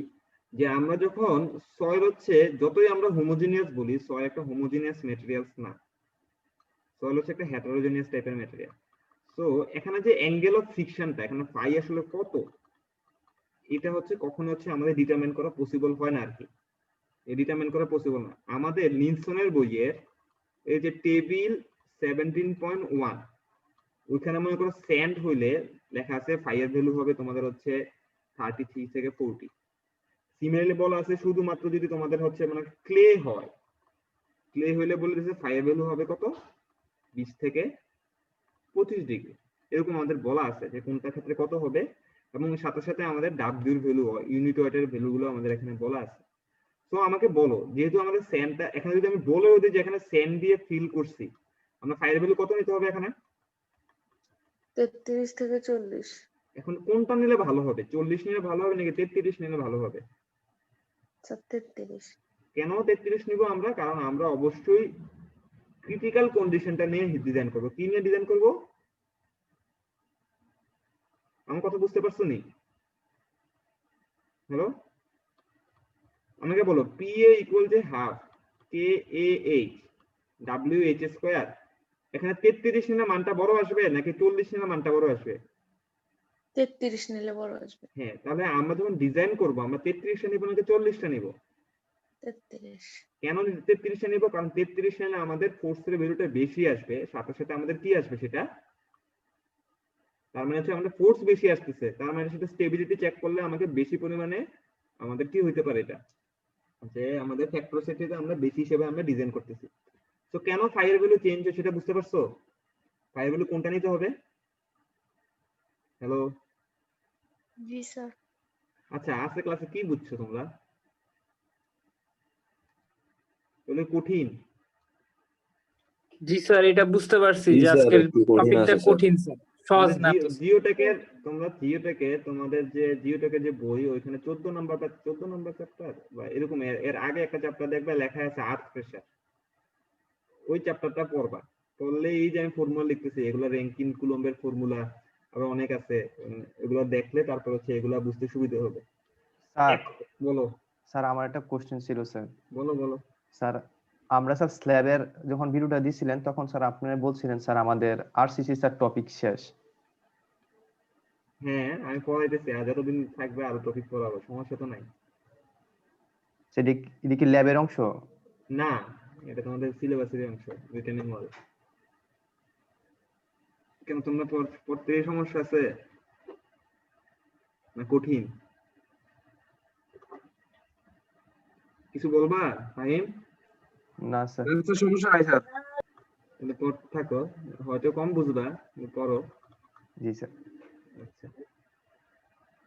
যে আমরা যখন সয়েল হচ্ছে, যতই আমরা হোমোজিনিয়াস বলি, সয়েল একটা হোমোজিনিয়াস ম্যাটেরিয়ালস না, সয়েল হচ্ছে একটা হেটারোজেনিয়াস টাইপের ম্যাটেরিয়াল। সো এখানে যে অ্যাঙ্গেল অফ ফ্রিকশনটা এখানে ফাই আসলে কত, এটা হচ্ছে কখনো হচ্ছে আমাদের ডিটারমাইন করা পসিবল হয় না আর কি, ডিটারমাইন করা পসিবল না। আমাদের নিলসনের বইয়ের এই যে টেবিল 17.1 ওইখানে মনে করো স্যান্ড হইলে লেখা আছে ফাই এর ভ্যালু হবে তোমাদের হচ্ছে 33 থেকে 40। সিমিলারলি বলা আছে শুধুমাত্র যদি তোমাদের হচ্ছে মানে ক্লে হয়, ক্লে হইলে বলে দিয়েছে ফাই এর ভ্যালু হবে কত 20 থেকে 25 ডিগ্রি। এরকম আমাদের বলা আছে যে কোনটা ক্ষেত্রে কত হবে, এবং সাথে সাথে আমাদের ডাব্লিউর ভ্যালু, ইউনিট ওয়েটের ভ্যালু গুলো আমাদের এখানে বলা আছে। তো আমাকে বলো, যেহেতু আমাদের স্যান্ডটা এখানে যদি আমি বলে দিই যে এখানে স্যান্ড দিয়ে ফিল করছি, আমরা ফাই এর ভ্যালু কত নিতে হবে এখানে? 33 থেকে 40। এখন কোনটা নিলে ভালো হবে, 40 নিলে ভালো হবে নাকি 33 নিলে ভালো হবে? 33। কেন 33 নিব আমরা? কারণ আমরা অবশ্যই ক্রিটিক্যাল কন্ডিশনটা নিয়ে ডিজাইন করব। কি নিয়ে ডিজাইন করব? আমার কথা বুঝতে পারছো নি? হ্যালো, আমাকে বলো PA ইকুয়াল যে হাফ KAH WH স্কয়ার, এখানে 33 নিলে মানটা বড় আসবে নাকি 40 নিলে মানটা বড় আসবে? 33 নিলে বড় আসবে। হ্যাঁ, তাহলে আমরা যখন ডিজাইন করব আমরা 33টা নিব নাকি 40টা নিব? 33। কেন 33টা নিব? কারণ 33 নিলে আমাদের ফোর্সের ভ্যালুটা বেশি আসবে, সাথে সাথে আমাদের কি আসবে সেটা, তার মানে হচ্ছে আমাদের ফোর্স বেশি আসতেছে, তার মানে সেটা স্টেবিলিটি চেক করলে আমাকে বেশি পরিমাণে আমাদের কি হইতে পারে, এটা যে আমাদের ফ্যাক্টরসিটিতে আমরা বেশি হিসেবে আমরা ডিজাইন করতেছি। তো কেন ফাই এর ভ্যালু চেঞ্জ হয় সেটা বুঝতে পারছো? ফাই এর ভ্যালু কোনটা নিতে হবে? হ্যালো, জি স্যার। আচ্ছা আজকে ক্লাসে কি বুঝছো তোমরা? বলে কঠিন? জি স্যার, এটা বুঝতে পারছি জি যে স্যার, আজকের একটু কঠিন টপিকটা আছে স্যার। কঠিন স্যার, সহজ না তো। জিওটেকের তোমরা জিওটেকে তোমাদের যে জিওটেকের যে বই, ওইখানে 14 নম্বর চ্যাপ্টার বা এরকম এর আগে একটা চ্যাপ্টার দেখবে লেখা আছে আর্থ প্রেসার, ওই চ্যাপ্টারটা পড়বা। পড়লে এই যে আমি ফর্মুলা লিখতেছি, এগুলো র্যাঙ্কিন কুলম্বের ফর্মুলা আরো অনেক আছে, এগুলো দেখলে তারপর হচ্ছে এগুলা বুঝতে সুবিধা হবে। স্যার বলো স্যার আমার একটা কোশ্চেন ছিল স্যার। বলো স্যার আমরা স্যার স্ল্যাবের যখন ভিডিওটা দিছিলেন তখন স্যার আপনারা বলছিলেন স্যার আমাদের আরসিসি স্যার টপিক শেষ। হ্যাঁ আমি পড়াইতেছি, আর যতদিন থাকবে আরো টপিক পড়াবো, সমস্যা তো নাই। সেটা এটা কি ল্যাবের অংশ? না, এটা তোমাদের সিলেবাসের অংশ, রিটেনিং ওয়াল। কেন তোমরা পড়তে সমস্যা আছে না কঠিন? কিছু বলবা ফাহিম? না স্যার। সমস্যা নাই স্যার। তাহলে পড়তে থাকো, হয়তো কম বুঝবা কিন্তু পড়ো। জি স্যার। আচ্ছা,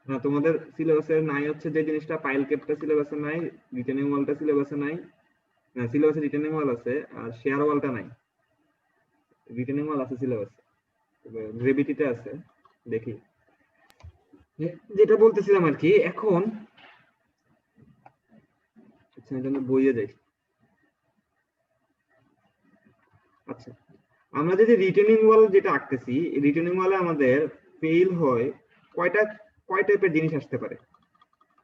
না তোমাদের সিলেবাসে নাই হচ্ছে যে জিনিসটা, পাইল ক্যাপটা সিলেবাসে নাই, রিটেনিং ওয়ালটা সিলেবাসে নাই। না, সিলেবাসে রিটেনিং ওয়াল আছে আর শেয়ার ওয়ালটা নাই। রিটেনিং ওয়াল আছে সিলেবাসে, গ্রেভিটিটা আছে। দেখি যেটা বলতেছিলাম আর কি এখন। আচ্ছা আমি বইয়ে যাই। আচ্ছা, আমরা যদি রিটেনিং ওয়াল যেটা আঁকতেছি, রিটেনিং ওয়ালে আমাদের ফেইল হয় কয় টাইপের জিনিস আসতে পারে,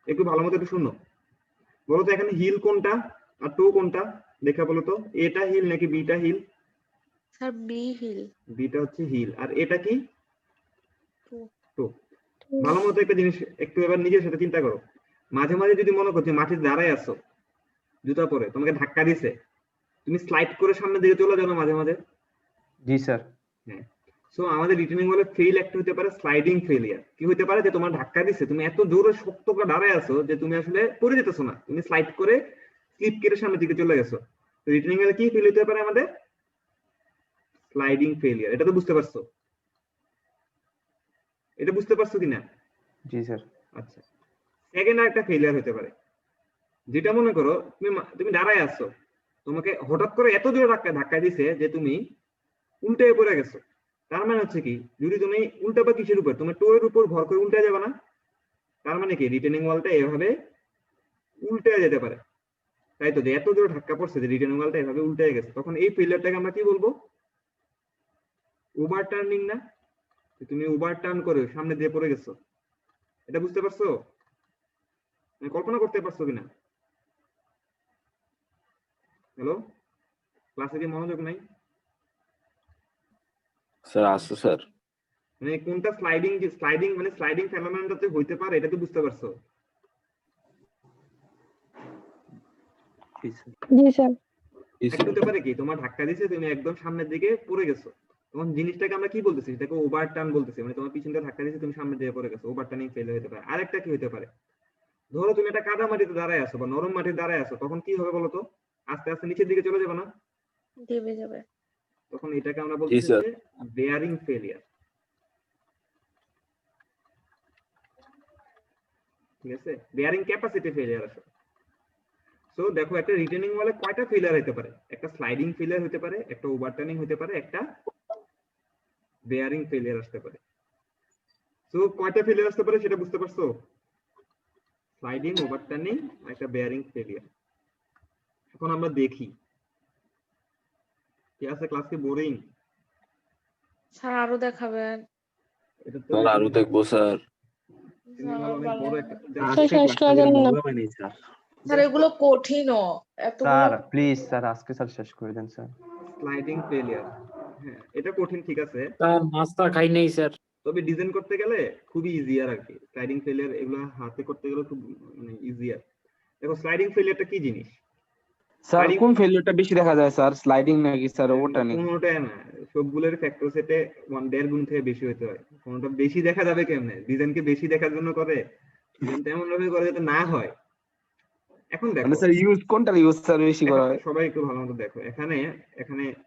একটু ভালো মতো একটু শুনো। বলো তো এখানে হিল কোনটা আর টো কোনটা, দেখা বলো তো, এটা হিল নাকি beta heel? Sir B heel. Beta হচ্ছে হিল, আর এটা কি? টু। টো। ভালো মতো একটা জিনিস একটু এবার নিজের সাথে চিন্তা করো। মাঝে মাঝে যদি মনে করছো মাটির দাঁড়ায় আছো, জুতা পরে তোমাকে ধাক্কা দিছে, তুমি স্লাইড করে সামনের দিকে চলে যাও না মাঝে মাঝে? জি স্যার। হ্যাঁ, সো আমাদের রিটেনিং ওয়ালে ফেইল একটা হতে পারে স্লাইডিং ফেলিয়ার। কি হতে পারে? যে তোমার ধাক্কা দিছে, তুমি এত জোরে শক্ত করে দাঁড়ায় আছো যে তুমি আসলে পড়ে যেতেছো না, তুমি স্লাইড করে স্লিপ কেটে সামনের দিকে চলে গেছো। তো রিটেনিং ওয়ালে কি ফেল হতে পারে আমাদের? Sliding failure. এটা তো বুঝতে পারছো? এটা বুঝতে পারছো কিনা? জি স্যার। আচ্ছা, সেকেন্ড আরেকটা ফেলিয়ার হতে পারে, যেটা মনে করো তুমি দাঁড়ায় আছো, তোমাকে হঠাৎ করে এত জোরে ধাক্কা দিছে যে তুমি উল্টে পড়ে গেছো। তার মানে হচ্ছে কি, যদি তুমি উল্টাবা কিসের উপর? তোমার টো এর উপর ভর করে উল্টে যাবে না? তার মানে কি, রিটেনিং ওয়ালটা এভাবে উল্টে যেতে পারে, তাই তো? যে এত জোরে ধাক্কা পড়ছে যে রিটেনিং ওয়ালটা এভাবে উল্টে গেছে, তখন এই ফেলিয়ারটাকে আমরা কি বলবো? ওভারটার্নিং না, তুমি ওভারটার্ন করে সামনে দিয়ে পড়ে গেছো, এটা বুঝতে পারছো? মানে কল্পনা করতে পারছো কিনা? হ্যালো, ক্লাসে কি মনোযোগ নাই? স্যার আছে স্যার। মানে কোনটা স্লাইডিং মানে স্লাইডিং ফেনোমেননটাতে হইতে পারে এটা তো বুঝতে পারছো? জি স্যার। এটা হতে পারে কি তোমার ধাক্কা দিয়েছে, তুমি একদম সামনের দিকে পড়ে গেছো, তখন জিনিসটাকে আমরা কি বলতেছি, সেটাকে ওভারটার্ন বলতেছি। মানে তোমার পিছন দিয়ে ধাক্কা দিয়েছে, তুমি সামনের দিকে পড়ে গেছো, ওভারটার্নিং ফেল হতে পারে। আরেকটা কি হতে পারে, ধরো তুমি একটা কাদা মাটিতে দাঁড়ায় আছো বা নরম মাটিতে দাঁড়ায় আছো, তখন কি হবে বলো তো? আস্তে আস্তে নিচের দিকে চলে যাবে না? দেবে যাবে। তখন এটাকে আমরা বলতেছি স্যার। যে বেয়ারিং ফেলিয়ার। ঠিক আছে, বেয়ারিং ক্যাপাসিটি ফেলিয়ার আসে। সো দেখো, একটা রিটেনিং ওয়ালে কয়টা ফেলিয়ার হতে পারে? একটা স্লাইডিং ফেলিয়ার হতে পারে, একটা ওভারটার্নিং হতে পারে, একটা বেয়ারিং ফেলিয়ার আসতে পারে। সো কয়টা ফেলিয়ার আসতে পারে সেটা বুঝতে পারছো? স্লাইডিং, ওভারটার্নিং, একটা বেয়ারিং ফেলিয়ার। এখন আমরা দেখি কি আছে। ক্লাস কি বোরিং? স্যার আরো দেখাবেন। এটা তো স্যার আরো দেখবো স্যার। অনেক বড় একটা স্যার শেষ করে দেন না। স্যার স্যার এগুলো কঠিনও এতগুলো। স্যার প্লিজ স্যার আজকে স্যার শেষ করে দেন স্যার। স্লাইডিং ফেলিয়ার, হ্যাঁ এটা কঠিন, ঠিক আছে, স্যার নাস্তা খাই নাই স্যার। তবে ডিজাইন করতে গেলে খুবই ইজিয়ার আর কি। স্লাইডিং ফেলিয়ার এগুলো হাতে করতে গেলে খুব মানে ইজিয়ার। দেখো স্লাইডিং ফেলিয়ারটা কি জিনিস? স্যার কোন ফেলিওরটা বেশি দেখা যায় স্যার, স্লাইডিং নাকি স্যার ওভারটার্নিং? কোনোটাই না, সবগুলোর ফ্যাক্টর সেটে 1.5 গুণ থেকে বেশি হতে হয়। কোনোটা বেশি দেখা যাবে কেমনে? ডিজাইনকে বেশি দেখার জন্য করে, ডিজাইন তেমন ভাবে করে যাতে না হয়। এখন দেখো মানে স্যার ইউজ কোনটার ইউজ স্যার বেশি করা হয়? সবাই একটু ভালো মতো দেখো, এখানে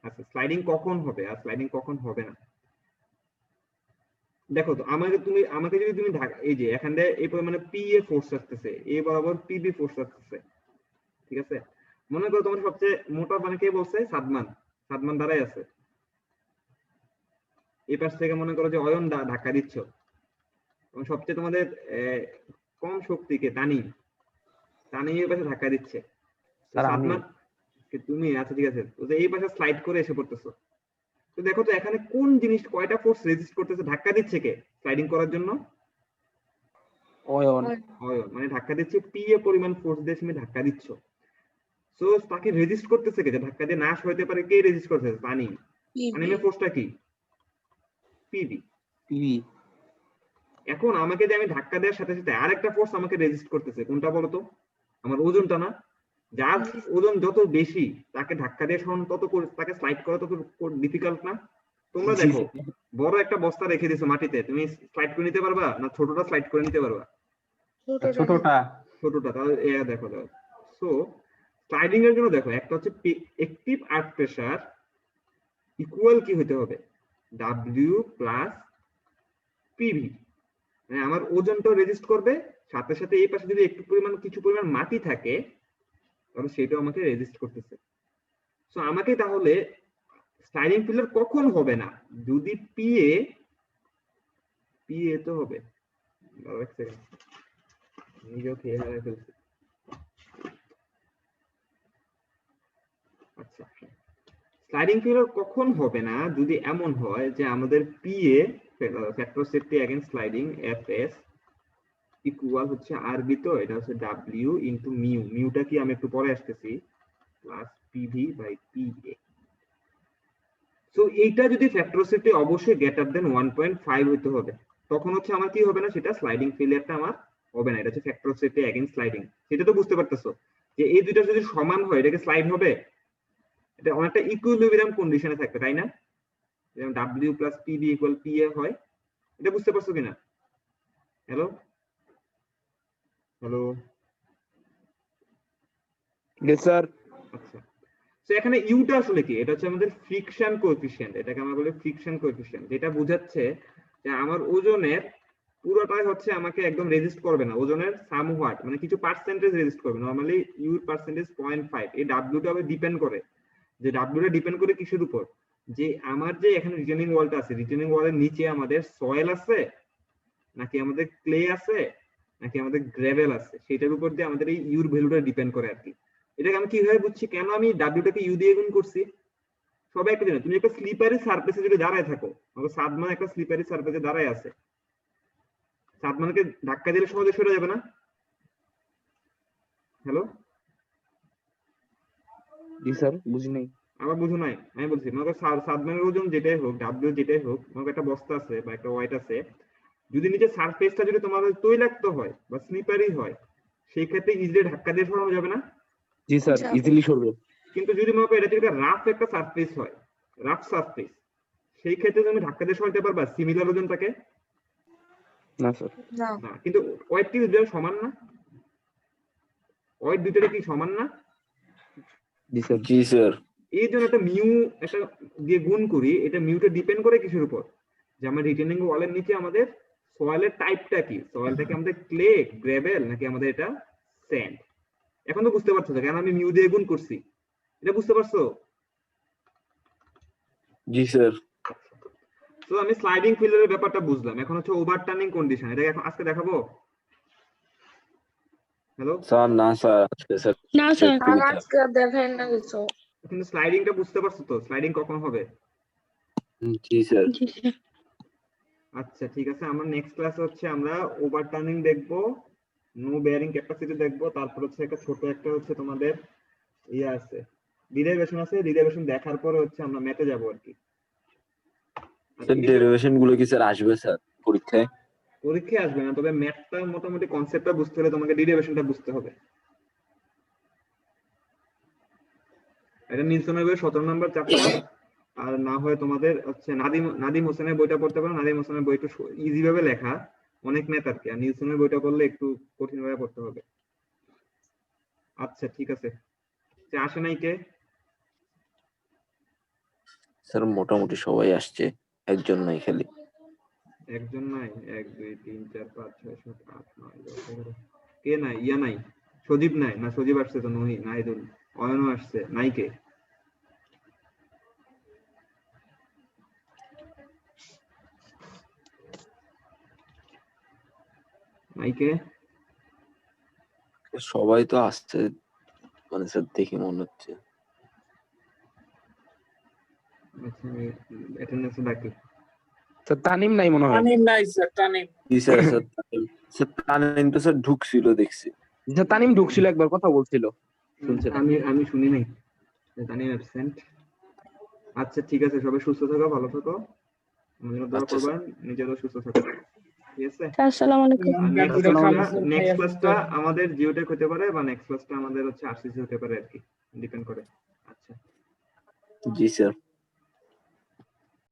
আচ্ছা স্লাইডিং কখন হবে আর স্লাইডিং কখন হবে না। দেখো তো, আমাকে যদি তুমি এই যে এখান থেকে এই পরিমাণে পি এ ফোর্স আসতেছে, এ বরাবর পিবি ফোর্স আসতেছে, ঠিক আছে? মনে করো তোমার সবচেয়ে মোটা মানে কে বলছে? সাদমান দাঁড়াই আছে, এই পাশ থেকে মনে করো যে অয়ন ধাক্কা দিচ্ছ, সবচেয়ে তোমাদের কম শক্তিকে তানি এই পাশে ধাক্কা দিচ্ছে। স্যার আমি সাদমান তুমি, আচ্ছা ঠিক আছে, তো এই পাশে স্লাইড করে এসে পড়তেছো। তো দেখো তো এখানে কোন জিনিস কয়টা ফোর্স রেজিস্ট করতেছে, ধাক্কা দিচ্ছে কে স্লাইডিং করার জন্য? অয়ন। মানে ধাক্কা দিচ্ছে পি এ পরিমাণ ফোর্স দিয়ে তুমি ধাক্কা দিচ্ছ। সো তাকে রেজিস্ট করতেছে কে? যে ধাক্কা দিয়ে নাশ হইতে পারে, কে রেজিস্ট করতেছে? পানি। পানির ফোর্সটা কি? পিবি। পিভি। এখন আমাকে যে আমি ধাক্কা দেওয়ার সাথে সাথে আরেকটা ফোর্স আমাকে রেজিস্ট করতেছে, কোনটা বলো তো? আমার ওজনটা না? যার ওজন যত বেশি তাকে ধাক্কা দিয়ে সরানো তত তাকে স্লাইড করা তত ডিফিকাল্ট না? তোমরা দেখো, বড় একটা বস্তা রেখে দিছো মাটিতে, তুমি স্লাইড করে নিতে পারবা না ছোটটা স্লাইড করে নিতে পারবা? ছোটটা। তাহলে দেখো। সো স্লাইডিং এর জন্য দেখো, একটা হচ্ছে অ্যাক্টিভ আর্থ প্রেসার ইকুয়াল কি হতে হবে? W plus PV. মানে আমার ওজনটা রেজিস্ট করবে, সাথে সাথে এই পাশে যদি কিছু পরিমাণ মাটি থাকে তাহলে সেটাও আমাকে রেজিস্ট করতেছে। সো আমাকে তাহলে স্লাইডিং ফিল্ডার কখন হবে না? যদি পিএ তো হবে, এক সেকেন্ড নিজেও খেয়ে হারিয়ে ফেলছি। আচ্ছা, স্লাইডিং ফিল্ডার কখন হবে না? যদি এমন হয় যে আমাদের PA factor safety against sliding FS equal হচ্ছে আরবি, তো এটা হচ্ছে ডাব্লিউ ইনটু মিউ। মিউটা কি আমি একটু পরে আসতেছি, plus P V by P A. So এইটা যদি ফ্যাক্টর সেফটি অবশ্যই গ্রেটার দেন 1.5 হইতে হবে, তখন হচ্ছে আমার কি হবে না, সেটা স্লাইডিং ফেলিয়ারটা আমার হবে না। এটা হচ্ছে ফ্যাক্টর সেফটি এগেইনস্ট স্লাইডিং। সেটা তো বুঝতে পারতেছো যে এই দুইটা যদি সমান হয় এটাকে স্লাইড হবে। এটা অনেকটা ইকুইলিব্রিয়াম কন্ডিশনে থাকবে, তাই না? যেমন W plus PB equal PA হয়। এটা বুঝতে পারছো কিনা? Hello yes sir. আচ্ছা, তো এখানে ইউটা আসলে কি? এটা হচ্ছে আমাদের ফ্রিকশন কোএফিশিয়েন্ট। এটাকে আমরা বলি ফ্রিকশন কোএফিশিয়েন্ট, যেটা বোঝাচ্ছে যে আমার ওজনের পুরোটাই হচ্ছে আমাকে একদম রেজিস্ট করবে না, ওজনের সামহাট মানে কিছু পার্সেন্টেজ রেজিস্ট করবে। Normally your percentage 0.5। এই ডাব্লিউটা আবার ডিপেন্ড করে, যে ডাব্লিউটা ডিপেন্ড করে কিসের উপর? যে আমার যে এখানে রিটেনিং ওয়ালটা আছে, রিটেনিং ওয়ালের নিচে আমাদের সয়েল আছে নাকি আমাদের ক্লে আছে নাকি আমাদের গ্রেভেল আছে, সেটার উপর দিয়ে আমাদের এই ইউর ভ্যালুটা ডিপেন্ড করে আর কি। এটাকে আমি কিভাবে বুঝছি? কেন আমি ডাব্লিউটাকে ইউ দিয়ে গুণ করছি? সবাই একটা জিনিস, তুমি একটা স্লিপারি সারফেসে যদি দাঁড়ায় থাকো, সাদমান একটা স্লিপারি সারফেসে দাঁড়ায় আছে, সাদমানকে ধাক্কা দিলে সহজে সরে যাবে না? হ্যালো, জি স্যার বুঝি নাই। আবার বুঝো নাই, আমি বলছি মনে করো সাদমানের ওজন যেটাই হোক, ডাব্লিউ যেটাই হোক, মনে করো একটা বস্তা আছে বা একটা ওয়েট আছে, যদি নিচে সারফেসটা যদি তোমাদের তৈলাক্ত হয় বা স্লিপারি হয়, সেই ক্ষেত্রে ইজিলি ধাক্কা দিয়ে সরানো যাবে না? জি স্যার যাবে। ইজিলি সরবে। কিন্তু যদি মনে করো এটা যদি রাফ একটা সারফেস হয়, রাফ সারফেস, সেই ক্ষেত্রে তুমি ধাক্কা দিয়ে সরাতে পারবা সিমিলার ওজনটাকে? না স্যার। না না, কিন্তু ওয়েট কি দুটো সমান না? ওয়েট দুটোরে কি সমান না? জি স্যার। জি স্যার। এই জন্য একটা মিউ একটা দিয়ে গুণ করি, এটা মিউটা ডিপেন্ড করে কিসের উপর, যে আমার রিটেনিং ওয়ালের নিচে আমাদের সয়েলের টাইপটা কি, সয়েলটা কি আমাদের ক্লে, গ্রেভেল, নাকি আমাদের এটা স্যান্ড। এখন তো বুঝতে পারছো কেন আমি মিউ দিয়ে গুণ করছি, এটা বুঝতে পারছো? জি স্যার। তো আমি স্লাইডিং ফিল্ডের ব্যাপারটা বুঝলাম, এখন হচ্ছে ওভারটার্নিং কন্ডিশন, এটা এখন আজকে দেখাবো। হ্যালো, স্যার না স্যার, আজকে স্যার না স্যার। আর আজকে দেখাই না কিছু। কিন্তু স্লাইডিংটা বুঝতে পারছো তো, স্লাইডিং কখন হবে? জি স্যার। জি স্যার। আচ্ছা ঠিক আছে, আমরা নেক্সট ক্লাসে হচ্ছে আমরা ওভারটার্নিং দেখবো, নো বেয়ারিং ক্যাপাসিটি দেখবো, তারপর হচ্ছে একটা ছোট একটা হচ্ছে তোমাদের ইয়ে আছে, ডিরাইভেশন আছে, ডিরাইভেশন দেখার পরে হচ্ছে আমরা ম্যাথে যাবো আর কি। স্যার ডেরিভেশন গুলো কি স্যার আসবে স্যার পরীক্ষায়? পরীক্ষায় আসবে না, তবে ম্যাথটা মোটামুটি কনসেপ্টটা বুঝতে হলে তোমাকে ডিরাইভেশনটা বুঝতে হবে। এটা নিলসনের বইয়ের 17 নম্বর চ্যাপ্টার, আর না হয় তোমাদের হচ্ছে নাদিম হোসেনের বইটা পড়তে পারো, নাদিম হোসেনের বই একটু ইজি ভাবে লেখা, অনেক ম্যাথ আর কি, আর নিলসনের বইটা পড়লে একটু কঠিন ভাবে পড়তে হবে। আচ্ছা ঠিক আছে, আসে নাই কে? স্যার মোটামুটি সবাই আসছে, একজন নাই খালি। একজন নাই? 1 2 3 4 5 6 7 8 9 10 11 কে নাই? ইয়া নাই, সজীব নাই না? সজীব আসছে তো, নহি নাহিদুল, অয়নও আসছে, নাই কে? নাই কে? সবাই তো আসছে মানে স্যার দেখে মনে হচ্ছে। আচ্ছা আমি অ্যাটেন্ডেন্সে ডাকি। স্যার তানিম নাই মনে হয়। তানিম নাই স্যার, তানিম। জি স্যার। স্যার তানিম তো স্যার ঢুকছিল দেখছি। স্যার তানিম ঢুকছিল, একবার কথা বলছিল, শুনছেন? আমি শুনি নাই, জানি অ্যাবসেন্ট। আচ্ছা ঠিক আছে, সবাই সুস্থ থাকো, ভালো থাকো, আমাদের দোয়া আচ্ছা, করবেন, নিজেরও সুস্থ থাকো, ঠিক আছে? আসসালামু আলাইকুম। নেক্সট ক্লাসটা আমাদের জিওটেক হতে পারে, বা নেক্সট ক্লাসটা আমাদের হচ্ছে আরসিসি হতে পারে আর কি, ডিপেন্ড করে। আচ্ছা জি স্যার।